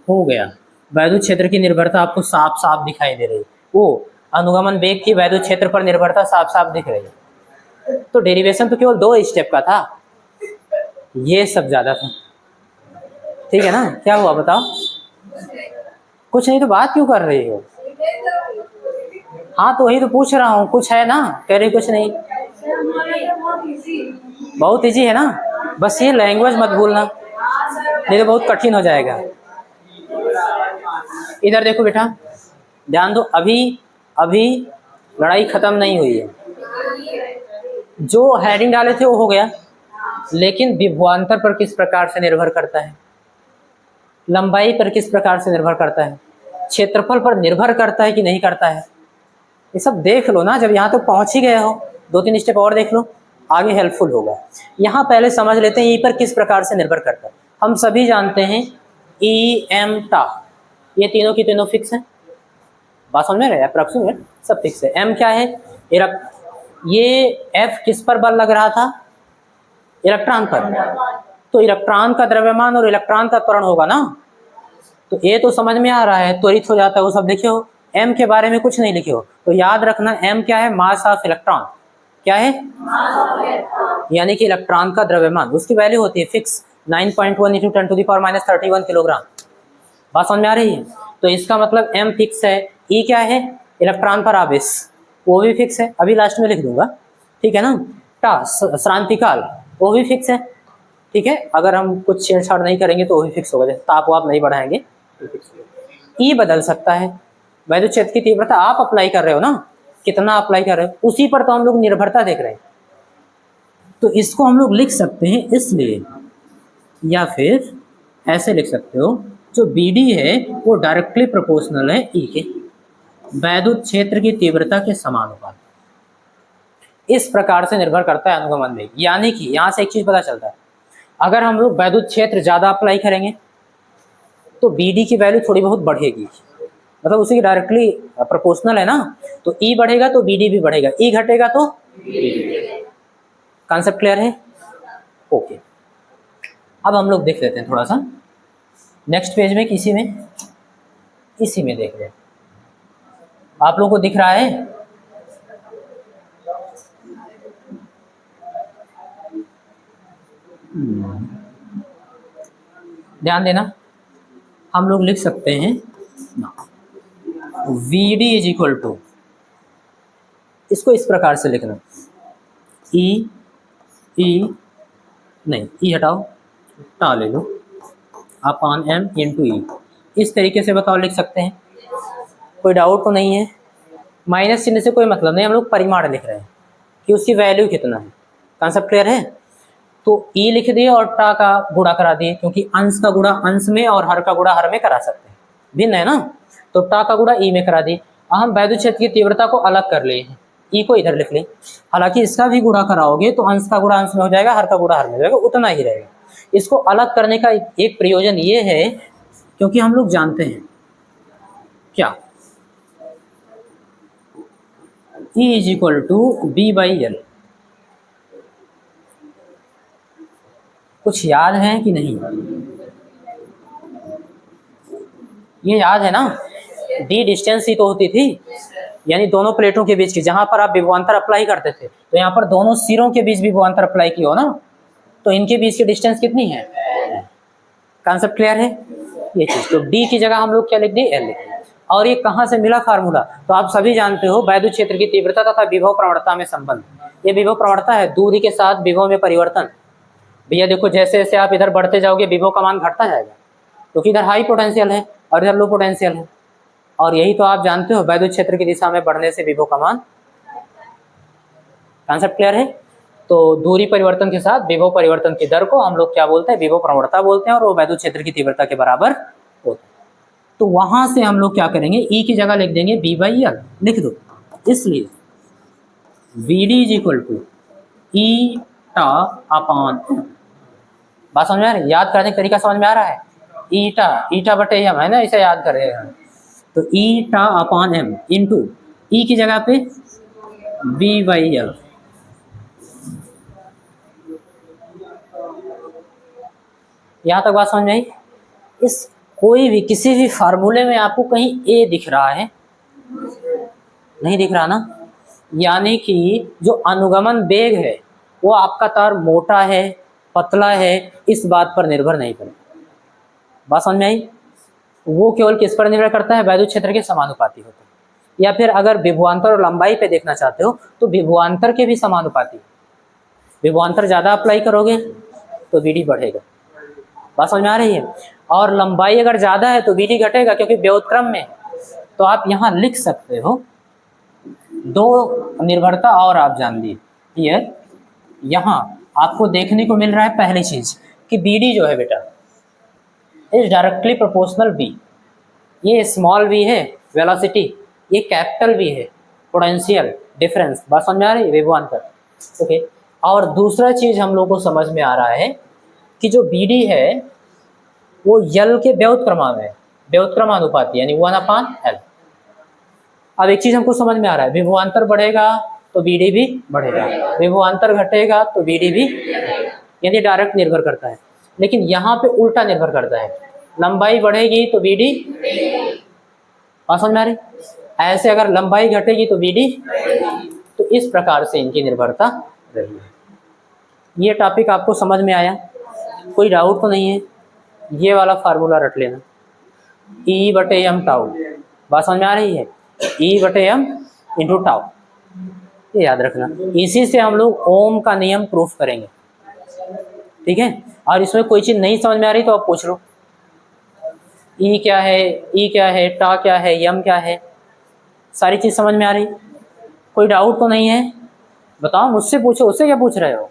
हो गया। वैद्युत क्षेत्र की निर्भरता आपको साफ साफ दिखाई दे रही, वो अनुगमन वेग की वैद्युत क्षेत्र पर निर्भरता साफ साफ दिख रही है। तो डेरिवेशन तो केवल 2 स्टेप का था, ये सब ज्यादा था, ठीक है ना। क्या हुआ बताओ? कुछ नहीं तो बात क्यों कर रही हो? हाँ तो वही तो पूछ रहा हूँ, कुछ है ना? कह रही कुछ नहीं, बहुत इजी है ना, बस ये लैंग्वेज मत भूलना, नहीं तो बहुत कठिन हो जाएगा। इधर देखो बेटा, ध्यान दो, अभी लड़ाई खत्म नहीं हुई है। जो हेडिंग डाले थे वो हो गया, लेकिन विभवांतर पर किस प्रकार से निर्भर करता है, लंबाई पर किस प्रकार से निर्भर करता है, क्षेत्रफल पर निर्भर करता है कि नहीं करता है, ये सब देख लो ना। जब यहाँ तक पहुँच ही गए हो, 2-3 स्टेप और देख लो, आगे हेल्पफुल होगा। यहाँ पहले समझ लेते हैं ई पर किस प्रकार से निर्भर करता है। हम सभी जानते हैं ई एम टा, ये तीनों की तीनों फिक्स है, बात समझ में रहे, अप्रॉक्सीमेट सब फिक्स है। एम क्या है? ये एफ किस पर बल लग रहा था? इलेक्ट्रॉन पर, तो इलेक्ट्रॉन का द्रव्यमान और इलेक्ट्रॉन का त्वरण होगा ना। तो ये तो समझ में आ रहा है, त्वरित हो जाता है वो सब। लिखे हो एम के बारे में कुछ नहीं लिखे हो, तो याद रखना एम क्या है? Mass of electron. क्या है? यानी कि इलेक्ट्रॉन का द्रव्यमान, उसकी वैल्यू होती है फिक्स 9.1 × 10⁻³ किलोग्राम। बात समझ में आ रही है? तो इसका मतलब एम फिक्स है। ई क्या है? इलेक्ट्रॉन पर आवेश, वो भी फिक्स है, अभी लास्ट में लिख दूंगा, ठीक है ना। टा श्रांतिकाल, वो भी फिक्स है, ठीक है। अगर हम कुछ छेड़छाड़ नहीं करेंगे तो वो भी फिक्स होगा, जैसे ताप वाप नहीं बढ़ाएंगे तो फिक्स होगा। ई बदल सकता है, वैद्युत क्षेत्र की तीव्रता आप अप्लाई कर रहे हो ना, कितना अप्लाई कर रहे हो उसी पर तो हम लोग निर्भरता देख रहे हैं। तो इसको हम लोग लिख सकते हैं इसलिए, या फिर ऐसे लिख सकते हो, जो बी डी है वो डायरेक्टली प्रोपोर्शनल है ई के, वैद्युत क्षेत्र की तीव्रता के समानुपाती। इस प्रकार से निर्भर करता है अनुगमन वेग। यानी कि यहाँ से एक चीज पता चलता है, अगर हम लोग वैद्युत क्षेत्र ज्यादा अप्लाई करेंगे तो बी डी की वैल्यू थोड़ी बहुत बढ़ेगी, मतलब उसी की डायरेक्टली प्रोपोर्शनल है ना। तो ई बढ़ेगा तो बी डी भी बढ़ेगा, ई घटेगा तो कॉन्सेप्ट क्लियर है? ओके, अब हम लोग देख लेते हैं थोड़ा सा नेक्स्ट पेज में, किसी में इसी में देख लें। आप लोगों को दिख रहा है? ध्यान देना, हम लोग लिख सकते हैं v D is equal to, इसको इस प्रकार से लिखना, ई नहीं, ई हटाओ, टा ले लो, अपॉन एम इंटू ई, इस तरीके से बताओ लिख सकते हैं। कोई डाउट तो नहीं है? माइनस चिन्ह से कोई मतलब नहीं, हम लोग परिमाण लिख रहे हैं कि उसकी वैल्यू कितना है। कॉन्सेप्ट क्लियर है? तो ई लिख दिए और टा का गुणा करा दिए, क्योंकि अंश का गुणा अंश में और हर का गुणा हर में करा सकते हैं, भिन्न है ना, तो टा का गुणा ई में करा दिए। हम वैद्युत क्षेत्र की तीव्रता को अलग कर लिए हैं, ई को इधर लिख लें, हालांकि इसका भी गुणा कराओगे तो अंश का गुणा अंश में हो जाएगा, हर का गुणा हर में हो जाएगा, उतना ही रहेगा। इसको अलग करने का एक प्रयोजन ये है, क्योंकि हम लोग जानते हैं क्या, E is equal to b by l. कुछ याद है कि नहीं? ये याद है ना, डी डिस्टेंस ही तो होती थी, यानी दोनों प्लेटों के बीच की, जहां पर आप विभवांतर अप्लाई करते थे, तो यहाँ पर दोनों सिरों के बीच विभवांतर अप्लाई किया हो ना, तो इनके बीच की डिस्टेंस कितनी है? कॉन्सेप्ट क्लियर है? ये चीज, तो डी की जगह हम लोग क्या लिख दिए? एल लिख दिए। और ये कहाँ से मिला फार्मूला? तो आप सभी जानते हो वैद्युत क्षेत्र की तीव्रता तथा विभव प्रवणता में संबंध। ये विभव प्रवणता है, दूरी के साथ विभव में परिवर्तन। भैया देखो, जैसे जैसे आप इधर बढ़ते जाओगे विभव का मान घटता जाएगा, क्योंकि इधर हाई पोटेंशियल है और इधर लो पोटेंशियल है, और यही तो आप जानते हो वैद्युत क्षेत्र की दिशा में बढ़ने से विभव का मान। कॉन्सेप्ट क्लियर है? तो दूरी परिवर्तन के साथ विभव परिवर्तन की दर को हम लोग क्या बोलते हैं? विभव प्रवणता बोलते हैं, और वो वैद्युत क्षेत्र की तीव्रता के बराबर होता है। तो वहां से हम लोग क्या करेंगे? ई की जगह लिख देंगे बी बाई एल, लिख दो। इसलिए we D is equal to eta upon, बात समझ में आ रही है? याद करने का तरीका समझ में आ रहा है? ईटा, ईटा बटे एम है ना, इसे याद करेगा। तो ई टा अपॉन एम इंटू ई की जगह पे बी बाई एल। यहाँ तक बात समझ में आई? इस कोई भी किसी भी फार्मूले में आपको कहीं ए दिख रहा है? नहीं दिख रहा ना, यानी कि जो अनुगमन वेग है वो आपका तार मोटा है पतला है इस बात पर निर्भर नहीं करता। बात समझ में आई? वो केवल किस पर निर्भर करता है? वैद्युत क्षेत्र के समानुपाती होता है। या फिर अगर विभवांतर और लंबाई पे देखना चाहते हो तो विभवांतर के भी समानुपाती। विभवांतर ज़्यादा अप्लाई करोगे तो वीडी बढ़ेगा। बात समझ में आ रही है? और लंबाई अगर ज़्यादा है तो वीडी घटेगा, क्योंकि व्युत्क्रम में। तो आप यहाँ लिख सकते हो दो निर्भरता और आप जान ली। ये यहाँ आपको देखने को मिल रहा है पहली चीज कि बी डी जो है बेटा इज डायरेक्टली प्रोपोर्शनल बी। ये स्मॉल v है वेलोसिटी, ये कैपिटल V है पोटेंशियल डिफरेंस। बात समझ में आ रही है? विभवांतर। ओके, और दूसरा चीज हम लोग को समझ में आ रहा है कि जो बी डी है वो यल के व्युत्क्रम है, व्युत्क्रमानुपाती, यानी 1/L। अब एक चीज हमको समझ में आ रहा है, विभवांतर बढ़ेगा तो बीडी भी बढ़ेगा, विभवांतर घटेगा तो बीडी भी, यानी डायरेक्ट निर्भर करता है। लेकिन यहाँ पे उल्टा निर्भर करता है, लंबाई बढ़ेगी तो बीडी, बात समझ में आ रही? ऐसे अगर लंबाई घटेगी तो बीडी, तो इस प्रकार से इनकी निर्भरता रही है। ये टॉपिक आपको समझ में आया? कोई डाउट तो नहीं है? ये वाला फार्मूला रट लेना, ई बटे एम टाउ। बात समझ में आ रही है? ई बटे एम इंटू टाउ, ये याद रखना। इसी से हम लोग ओम का नियम प्रूफ करेंगे, ठीक है? और इसमें कोई चीज़ नहीं समझ में आ रही तो आप पूछ लो, ई क्या है, ई क्या है, टा क्या है, यम क्या है, सारी चीज़ समझ में आ रही? कोई डाउट तो नहीं है? बताओ, मुझसे पूछो, उससे क्या पूछ रहे हो?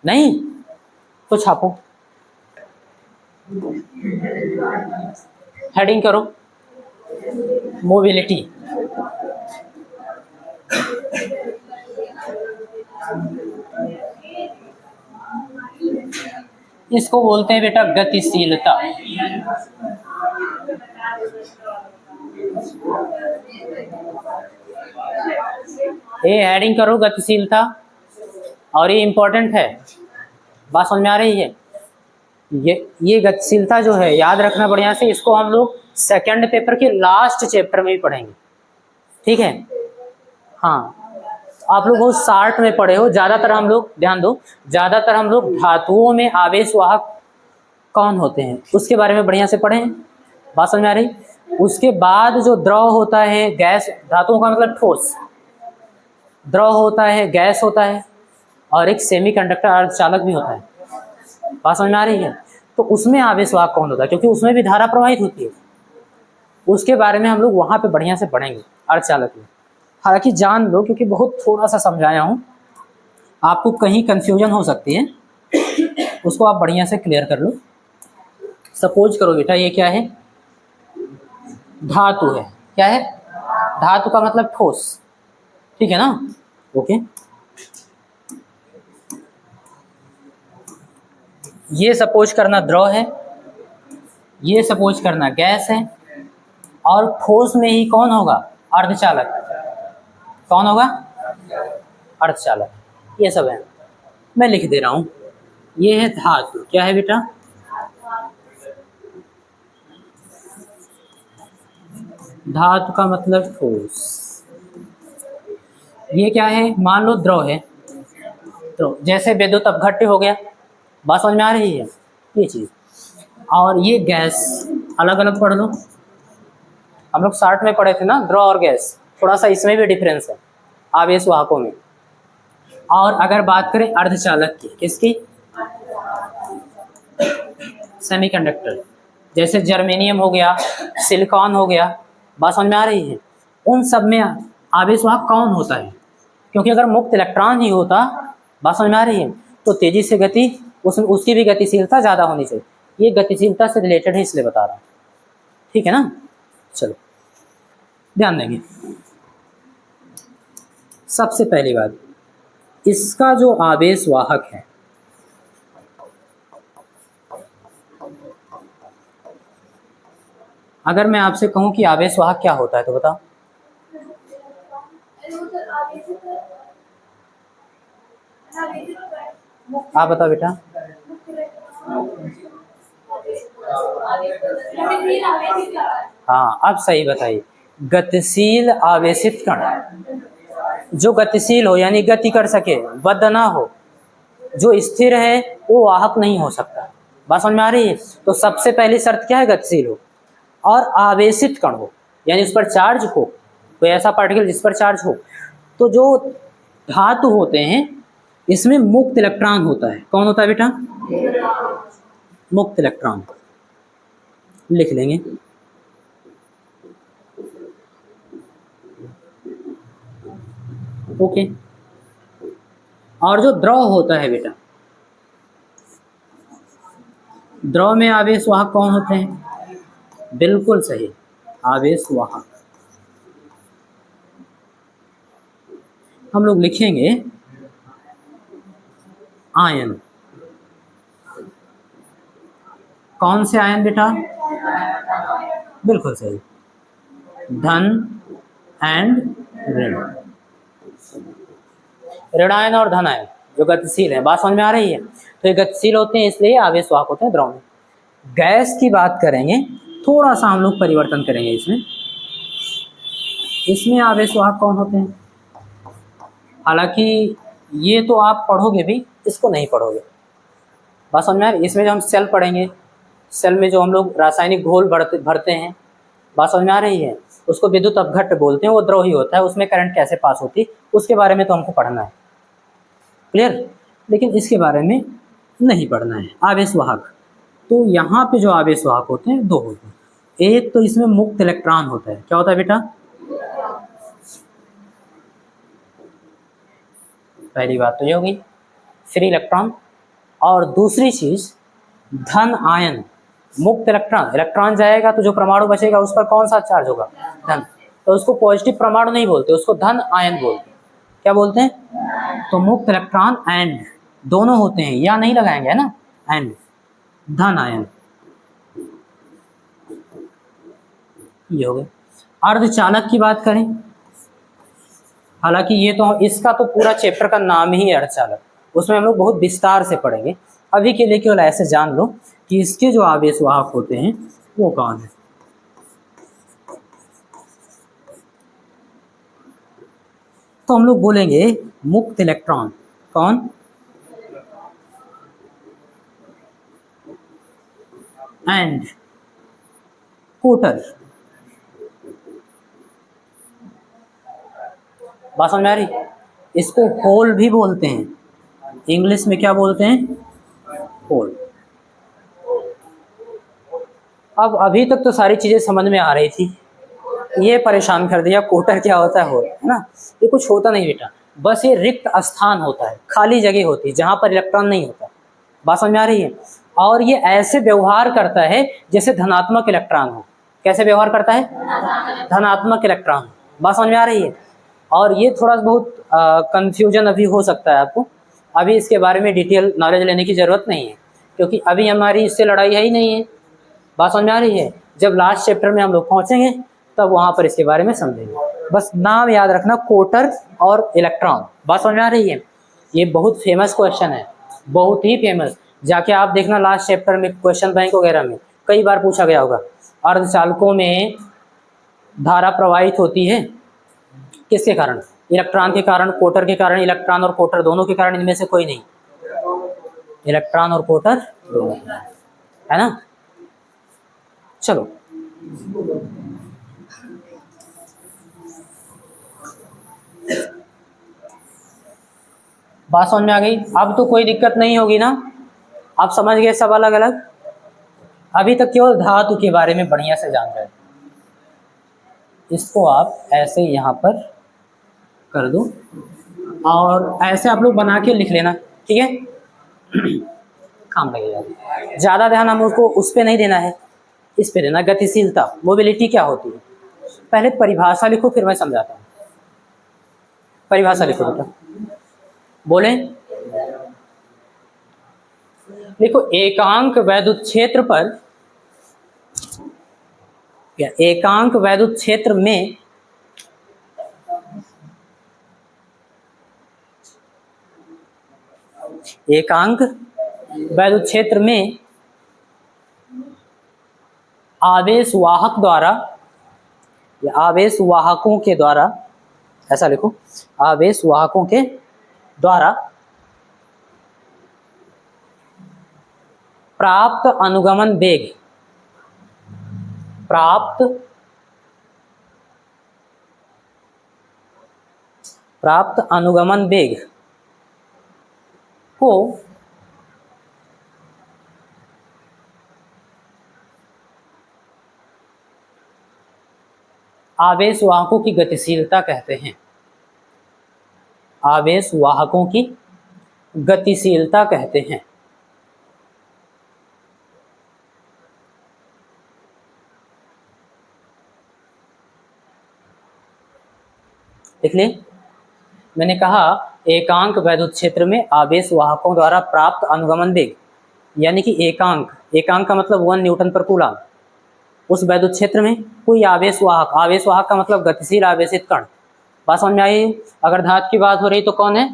नहीं तो छापो, हेडिंग करो मोबिलिटी। इसको बोलते हैं बेटा गतिशीलता। ये हेडिंग करो गतिशीलता, और ये इंपॉर्टेंट है। बात समझ में आ रही है? ये गतिशीलता जो है याद रखना बढ़िया से, इसको हम लोग सेकंड पेपर के लास्ट चैप्टर में भी पढ़ेंगे, ठीक है। हाँ, आप लोग बहुत शार्ट में पढ़े हो। ज़्यादातर हम लोग, ध्यान दो, ज़्यादातर हम लोग धातुओं में आवेश वाहक कौन होते हैं उसके बारे में बढ़िया से पढ़े हैं। बात समझ में आ रही? उसके बाद जो द्रव होता है, गैस, धातुओं का मतलब ठोस, द्रव होता है, गैस होता है, और एक सेमीकंडक्टर अर्धचालक भी होता है। बात समझ में आ रही है? तो उसमें आवेश वाहक कौन होता है, क्योंकि उसमें भी धारा प्रवाहित होती है। उसके बारे में हम लोग वहाँ पे बढ़िया से पढ़ेंगे अर्धचालक में। हालांकि जान लो, क्योंकि बहुत थोड़ा सा समझाया हूँ, आपको कहीं कंफ्यूजन हो सकती है, उसको आप बढ़िया से क्लियर कर लो। सपोज करो बेटा, ये क्या है? धातु है। क्या है? धातु का मतलब ठोस, ठीक है ना? ओके, ये सपोज करना द्रव है, ये सपोज करना गैस है, और ठोस में ही कौन होगा? अर्धचालक। कौन होगा? अर्धचालक। ये सब है, मैं लिख दे रहा हूँ। ये है धातु। क्या है बेटा? धातु का मतलब ठोस। ये क्या है? मान लो द्रव है, तो जैसे विद्युत अपघट्य हो गया। बात समझ में आ रही है? ये चीज़। और ये गैस, अलग अलग पढ़ लो। हम लोग शार्ट में पढ़े थे ना द्रव और गैस, थोड़ा सा इसमें भी डिफरेंस है आवेश वाहकों में। और अगर बात करें अर्धचालक की, किसकी? सेमीकंडक्टर, जैसे जर्मेनियम हो गया, सिलिकॉन हो गया। बात समझ में आ रही है? उन सब में आवेश वाहक कौन होता है? क्योंकि अगर मुक्त इलेक्ट्रॉन ही होता, बात समझ में आ रही है, तो तेजी से गति, उसकी भी गतिशीलता ज़्यादा होनी चाहिए। ये गतिशीलता से रिलेटेड है, इसलिए बता रहा हूँ, ठीक है ना? चलो ध्यान देंगे। सबसे पहली बात, इसका जो आवेश वाहक है, अगर मैं आपसे कहूं कि आवेश वाहक क्या होता है तो बताओ। आप बताओ बेटा। हाँ, अब सही बताइए। गतिशील आवेशित कण, जो गतिशील हो यानी गति कर सके, बद्ध ना हो, जो स्थिर है, वो वाहक नहीं हो सकता। बात समझ में आ रही है? तो सबसे पहली शर्त क्या है? गतिशील हो और आवेशित कण हो, यानी उस पर चार्ज हो, कोई ऐसा पार्टिकल जिस पर चार्ज हो। तो जो धातु होते हैं, इसमें मुक्त इलेक्ट्रॉन होता है। कौन होता है बेटा? मुक्त इलेक्ट्रॉन। लिख लेंगे। ओके। और जो द्रव होता है बेटा, द्रव में आवेश वाहक कौन होते हैं? बिल्कुल सही, आवेश वाहक। हम लोग लिखेंगे आयन। कौन से आयन बेटा? बिल्कुल सही, धन एंड ऋण। ऋण आयन और धन आयन जो गतिशील है। बात समझ में आ रही है? तो ये गतिशील होते हैं, इसलिए आवेश वाहक होते हैं द्रव में। गैस की बात करेंगे, थोड़ा सा हम लोग परिवर्तन करेंगे इसमें। इसमें आवेश वाहक कौन होते हैं? हालांकि ये तो आप पढ़ोगे भी, इसको नहीं पढ़ोगे। बात समझ में आ रही है? इसमें जो हम सेल पढ़ेंगे, सेल में जो हम लोग रासायनिक घोल भरते हैं, बात समझ में आ रही है, उसको विद्युत अपघट्य बोलते हैं। वो द्रव ही होता है, उसमें करंट कैसे पास होती है उसके बारे में तो हमको पढ़ना है, क्लियर? लेकिन इसके बारे में नहीं पढ़ना है। आवेश वाहक, तो यहाँ पे जो आवेश वाहक होते हैं दो होते हैं। एक तो इसमें मुक्त इलेक्ट्रॉन होता है। क्या होता है बेटा? पहली बात तो ये होगी, फ्री इलेक्ट्रॉन। और दूसरी चीज धन आयन। मुक्त इलेक्ट्रॉन, इलेक्ट्रॉन जाएगा तो जो परमाणु बचेगा उस पर कौन सा चार्ज होगा? धन। तो उसको पॉजिटिव परमाणु नहीं बोलते, उसको धन आयन बोलते हैं। क्या बोलते हैं? तो मुक्त इलेक्ट्रॉन एंड दोनों होते हैं, या नहीं लगाएंगे, है ना? एंड धन आयन, ये हो गया। अर्धचालक की बात करें, हालांकि ये तो इसका तो पूरा चैप्टर का नाम ही है अर्धचालक, उसमें हम लोग बहुत विस्तार से पढ़ेंगे। अभी के लिए केवल ऐसे जान लो कि इसके जो आवेश वाहक होते हैं वो कौन है। तो हम लोग बोलेंगे मुक्त इलेक्ट्रॉन। कौन? एंड कोटर। बात समझ में आ रही? इसको होल भी बोलते हैं, इंग्लिश में क्या बोलते हैं? होल। अब अभी तक तो सारी चीजें समझ में आ रही थी, ये परेशान कर दिया कोटर क्या होता है, होल, है ना? ये कुछ होता नहीं बेटा, बस ये रिक्त स्थान होता है, खाली जगह होती है जहां पर इलेक्ट्रॉन नहीं होता। बात समझ में आ रही है? और ये ऐसे व्यवहार करता है जैसे धनात्मक इलेक्ट्रॉन हो। कैसे व्यवहार करता है? धनात्मक इलेक्ट्रॉन। बात समझ में आ रही है? और ये थोड़ा बहुत कंफ्यूजन अभी हो सकता है आपको, अभी इसके बारे में डिटेल नॉलेज लेने की ज़रूरत नहीं है, क्योंकि अभी हमारी इससे लड़ाई है ही नहीं है। बात समझ में आ रही है? जब लास्ट चैप्टर में हम लोग पहुँचेंगे तब वहाँ पर इसके बारे में समझेंगे। बस नाम याद रखना, कोटर और इलेक्ट्रॉन। बात समझ में आ रही है? ये बहुत फेमस क्वेश्चन है, बहुत ही फेमस। जाके आप देखना लास्ट चैप्टर में क्वेश्चन बैंक वगैरह में कई बार पूछा गया होगा। अर्धचालकों में धारा प्रवाहित होती है किसके कारण? इलेक्ट्रॉन के कारण, कोटर के कारण, इलेक्ट्रॉन और कोटर दोनों के कारण, इनमें से कोई नहीं। इलेक्ट्रॉन और कोटर दोनों, है ना? चलो बात समझ में आ गई? अब तो कोई दिक्कत नहीं होगी ना? आप समझ गए सब अलग अलग? अभी तक केवल धातु के बारे में बढ़िया से जान रहे। इसको आप ऐसे यहाँ पर कर दो और ऐसे आप लोग बना के लिख लेना, ठीक है? काम लगेगा। ज़्यादा ध्यान हम उसको उस पर नहीं देना है, इस पे देना, गतिशीलता, मोबिलिटी क्या होती है। पहले परिभाषा लिखो फिर मैं समझाता हूँ। परिभाषा लिखो बेटा, बोले देखो, एकांक वैद्युत क्षेत्र पर, या एकांक वैद्युत क्षेत्र में एकांक वैद्युत क्षेत्र में आवेश वाहक द्वारा या आवेश वाहकों के द्वारा, ऐसा लिखो, आवेश वाहकों के द्वारा प्राप्त अनुगमन वेग, प्राप्त अनुगमन वेग को आवेश वाहकों की गतिशीलता कहते हैं। आवेश वाहकों की गतिशीलता कहते हैं। देख ले, मैंने कहा एकांक वैद्युत क्षेत्र में आवेश वाहकों द्वारा प्राप्त अनुगमन वेग, यानी कि एकांक, एकांक का मतलब 1 न्यूटन पर कूलम। उस वैद्युत क्षेत्र में कोई आवेश वाहक, आवेश वाहक का मतलब गतिशील आवेशित कण। बात समझ में आई? अगर धातु की बात हो रही तो कौन है?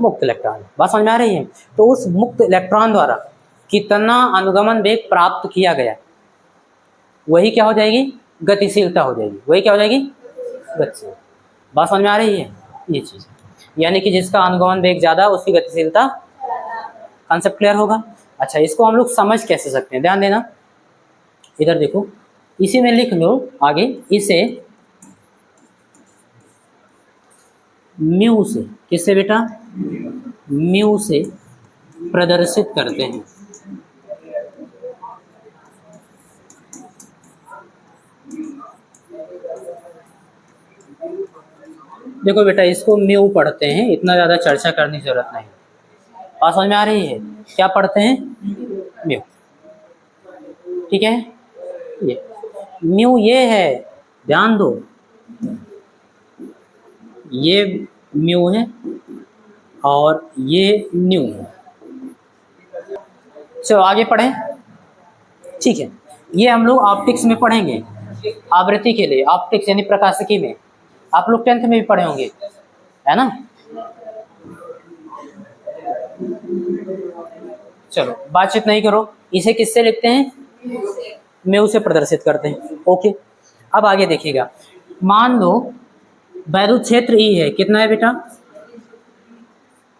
मुक्त इलेक्ट्रॉन। बात समझ में आ रही है? तो उस मुक्त इलेक्ट्रॉन द्वारा कितना अनुगमन वेग प्राप्त किया गया, वही क्या हो जाएगी? गतिशीलता हो जाएगी। वही क्या हो जाएगी? गतिशील। बात समझ में आ रही है? ये चीज, यानी कि जिसका अनुगमन वेग ज्यादा उसकी गतिशीलता। कॉन्सेप्ट क्लियर होगा? अच्छा, इसको हम लोग समझ कैसे सकते हैं, ध्यान देना। इधर देखो, इसी में लिख लो आगे, इसे म्यू से, किससे बेटा? म्यू से प्रदर्शित करते हैं। देखो बेटा, इसको म्यू पढ़ते हैं, इतना ज़्यादा चर्चा करने की जरूरत नहीं। बात समझ में आ रही है? क्या पढ़ते हैं? म्यू, ठीक है? ये म्यू ये है, ध्यान दो, ये म्यू है और ये न्यू है। चलो आगे पढ़ें, ठीक है? ये हम लोग ऑप्टिक्स में पढ़ेंगे, आवृत्ति के लिए, ऑप्टिक्स यानी प्रकाशिकी में। आप लोग 10th में भी पढ़े होंगे, है ना? चलो बातचीत नहीं करो, इसे किससे लिखते हैं? म्यू से प्रदर्शित करते हैं। ओके, अब आगे देखिएगा। मान लो वैद्युत क्षेत्र ई है, कितना है बेटा?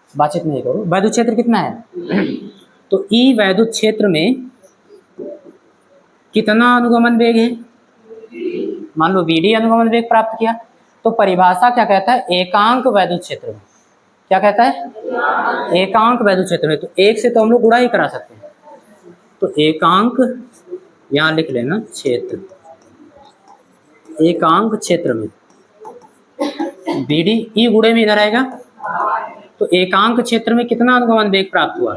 बातचीत नहीं करो, वैद्युत क्षेत्र कितना है? तो ई वैद्युत क्षेत्र में कितना अनुगमन वेग है? मान लो बीडी अनुगमन वेग प्राप्त किया, तो परिभाषा क्या कहता है? एकांक वैद्युत क्षेत्र में। क्या कहता है? एकांक वैद्युत क्षेत्र में। तो एक से तो हम लोग गुणा ही करा सकते हैं, तो एकांक यहां लिख लेना क्षेत्र, एकांक क्षेत्र में बीडी ई गुणे में इधर आएगा, तो एकांक क्षेत्र में कितना अनुगमन वेग प्राप्त हुआ?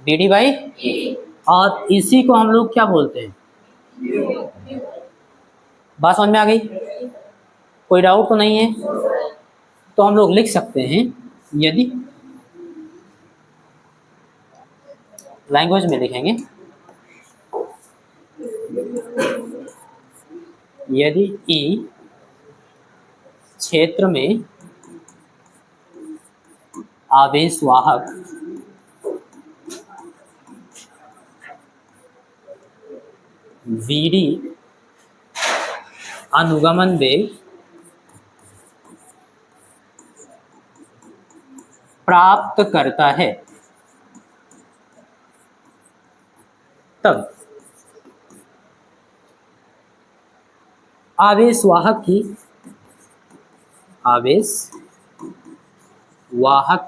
बीडी बाई, और इसी को हम लोग क्या बोलते हैं? बात समझ में आ गई? कोई डाउट तो नहीं है? तो हम लोग लिख सकते हैं, यदि लैंग्वेज में लिखेंगे, यदि ई क्षेत्र में आवेशवाहक वीडी अनुगमन वेग प्राप्त करता है, तब आवेशवाहक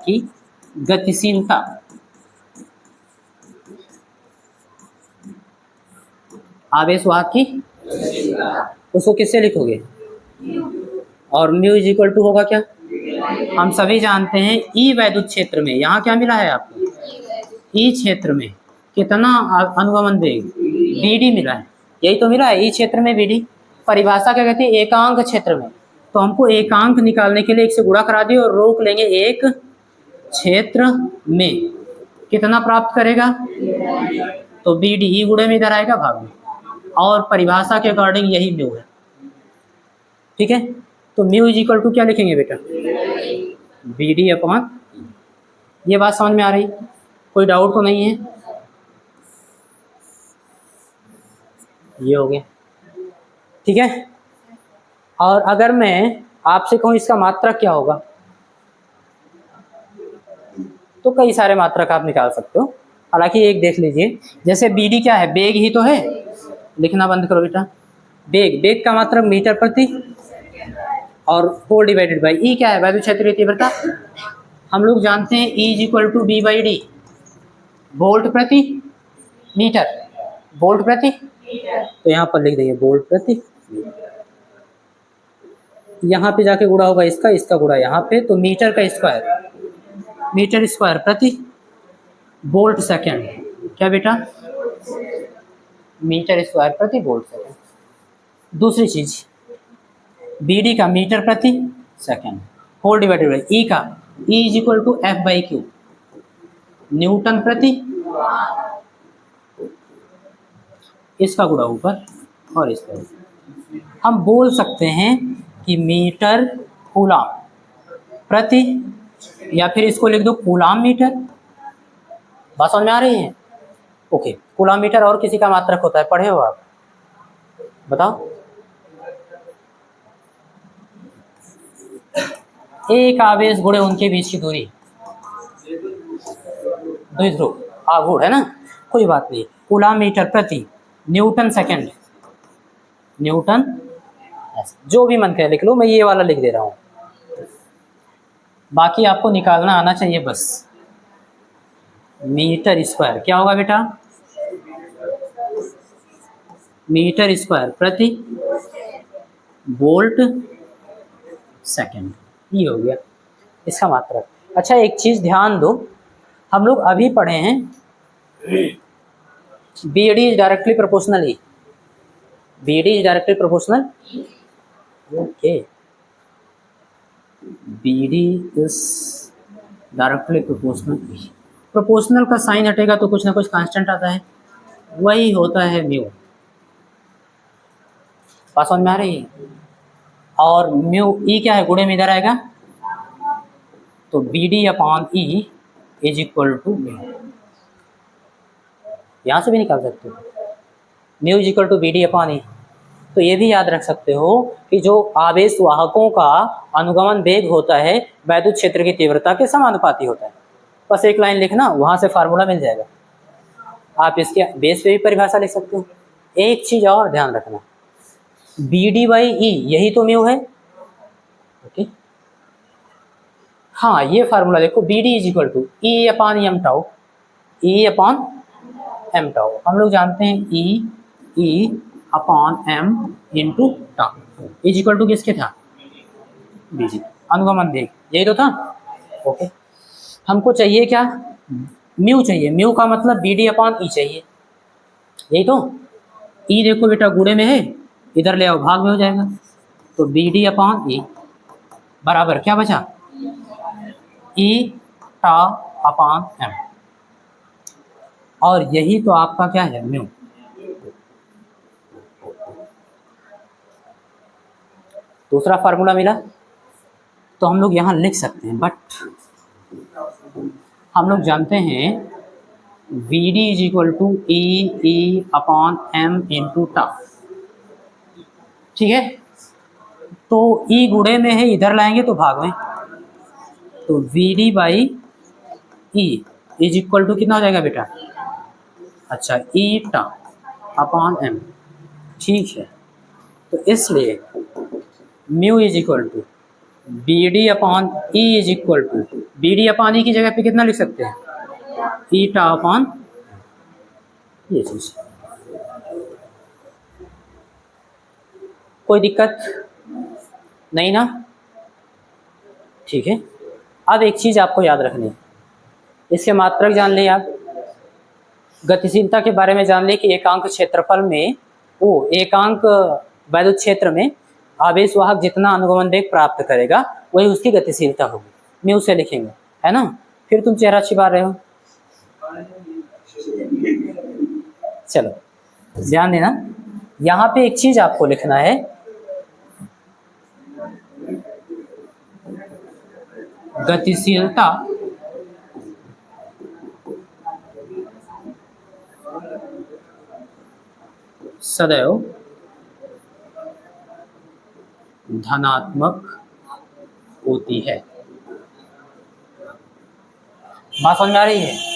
की गतिशीलता आवेशवाहक की, उसको किससे लिखोगे? और म्यू इज इक्वल टू होगा क्या? हम सभी जानते हैं ई वैद्युत क्षेत्र में, यहाँ क्या मिला है आपको? ई क्षेत्र में कितना अनुगमन वेग? बीडी मिला है, यही तो मिला है ई क्षेत्र में बीडी। परिभाषा क्या कहती है? एकांक क्षेत्र में। तो हमको एकांक निकालने के लिए एक से गुणा करा दिए और रोक लेंगे, एक क्षेत्र में कितना प्राप्त करेगा? तो बीडी ई गुणे में इधर आएगा भाग में, और परिभाषा के अकॉर्डिंग यही म्यू है। ठीक है, तो म्यू इज इक्वल टू क्या लिखेंगे बेटा? B d upon. ये बात समझ में आ रही? कोई डाउट तो नहीं है? ये हो गया, ठीक है। और अगर मैं आपसे कहूँ इसका मात्रक क्या होगा, तो कई सारे मात्रक आप निकाल सकते हो। हालांकि एक देख लीजिए, जैसे बीडी क्या है? बेग ही तो है। लिखना बंद करो बेटा। बेग का मात्रक मीटर प्रति, और 4 डिवाइडेड बाई ई क्या है? वैद्युत क्षेत्र की तीव्रता। हम लोग जानते हैं e is equal to b by d, volt प्रति मीटर, वोल्ट प्रति, तो यहाँ पर लिख देंगे वोल्ट प्रति। यहाँ पे जाके गुणा होगा इसका गुणा यहाँ पे, तो मीटर का स्क्वायर, मीटर स्क्वायर प्रति वोल्ट सेकेंड। क्या बेटा? मीटर स्क्वायर प्रति वोल्ट सेकेंड। दूसरी चीज, बीडी का मीटर प्रति second, whole divided by e का, e is equal to f by q, newton प्रति, इसका गुणा ऊपर और इसका। हम बोल सकते हैं कि मीटर कूलाम प्रति, या फिर इसको लिख दो कूलाम मीटर। बात समझ में आ रही है? ओके, कूलाम मीटर और किसी का मात्रक होता है, पढ़े हो आप? बताओ। एक आवेश गुणे उनके बीच की दूरी, द्विध्रुव आघूर्ण है ना, कोई बात नहीं। कूलाम मीटर प्रति न्यूटन सेकंड, न्यूटन, जो भी मन करे लिख लो, मैं ये वाला लिख दे रहा हूं, बाकी आपको निकालना आना चाहिए बस। मीटर स्क्वायर क्या होगा बेटा? मीटर स्क्वायर प्रति वोल्ट सेकंड, ये हो गया इसका मात्रक। अच्छा, एक चीज ध्यान दो, हम लोग अभी पढ़े हैं b d is directly proportional e, b d is directly proportional, okay, b d is directly proportional e. Proportional का साइन हटेगा तो कुछ ना कुछ कांस्टेंट आता है, वही होता है म्यू। बात समझ में आ रही है? और म्यू ई क्या है? गुणे में इधर आएगा, तो B D upon E is equal to mu. यहाँ से भी निकाल सकते हो, mu is equal to B D upon E, तो ये भी याद रख सकते हो कि जो आवेश वाहकों का अनुगमन वेग होता है वैद्युत क्षेत्र की तीव्रता के समानुपाती होता है। बस एक लाइन लिखना, वहां से फार्मूला मिल जाएगा। आप इसके बेस पे भी परिभाषा लिख सकते हो। एक चीज और ध्यान रखना, बी डी बाई ई यही तो म्यू है। ओके, हाँ ये फार्मूला देखो, b d is equal to e upon m tau, e upon m tau. हम लोग जानते हैं e upon m into tau is equal to किसके था, बीजी, अनुगमन वेग, यही तो था। ओके, हमको चाहिए क्या, म्यू चाहिए। म्यू का मतलब बी डी अपॉन ई चाहिए, यही तो। ई देखो बेटा गुणे में है, इधर ले आओ भाग में हो जाएगा, तो बी डी अपॉन ई बराबर क्या बचा, ई टा अपॉन एम, और यही तो आपका क्या है, म्यू। दूसरा फार्मूला मिला तो हम लोग यहाँ लिख सकते हैं, बट हम लोग जानते हैं v D is equal to e upon m into tau, ठीक है। तो ई गुणे में है, इधर लाएंगे तो भाग में, तो v d by e is equal to कितना हो जाएगा बेटा, अच्छा ई टा अपॉन एम, ठीक है। तो इसलिए mu is equal to B D upon E is equal to, B D upon E की जगह पे कितना लिख सकते हैं, ई टा अपॉन ये चीज। कोई दिक्कत नहीं ना, ठीक है। अब एक चीज आपको याद रखनी है, इसके मात्रक जान लें आप, गतिशीलता के बारे में जान लें कि एकांक क्षेत्रफल में, वो एकांक वैद्युत क्षेत्र में आवेश वाहक जितना अनुगमन वेग प्राप्त करेगा वही उसकी गतिशीलता होगी, म्यू से लिखेंगे, है ना। फिर तुम चेहरा छिपा रहे हो, चलो ध्यान देना। यहाँ पे एक चीज आपको लिखना है, गतिशीलता सदैव धनात्मक होती है। बात समझ में आ रही है।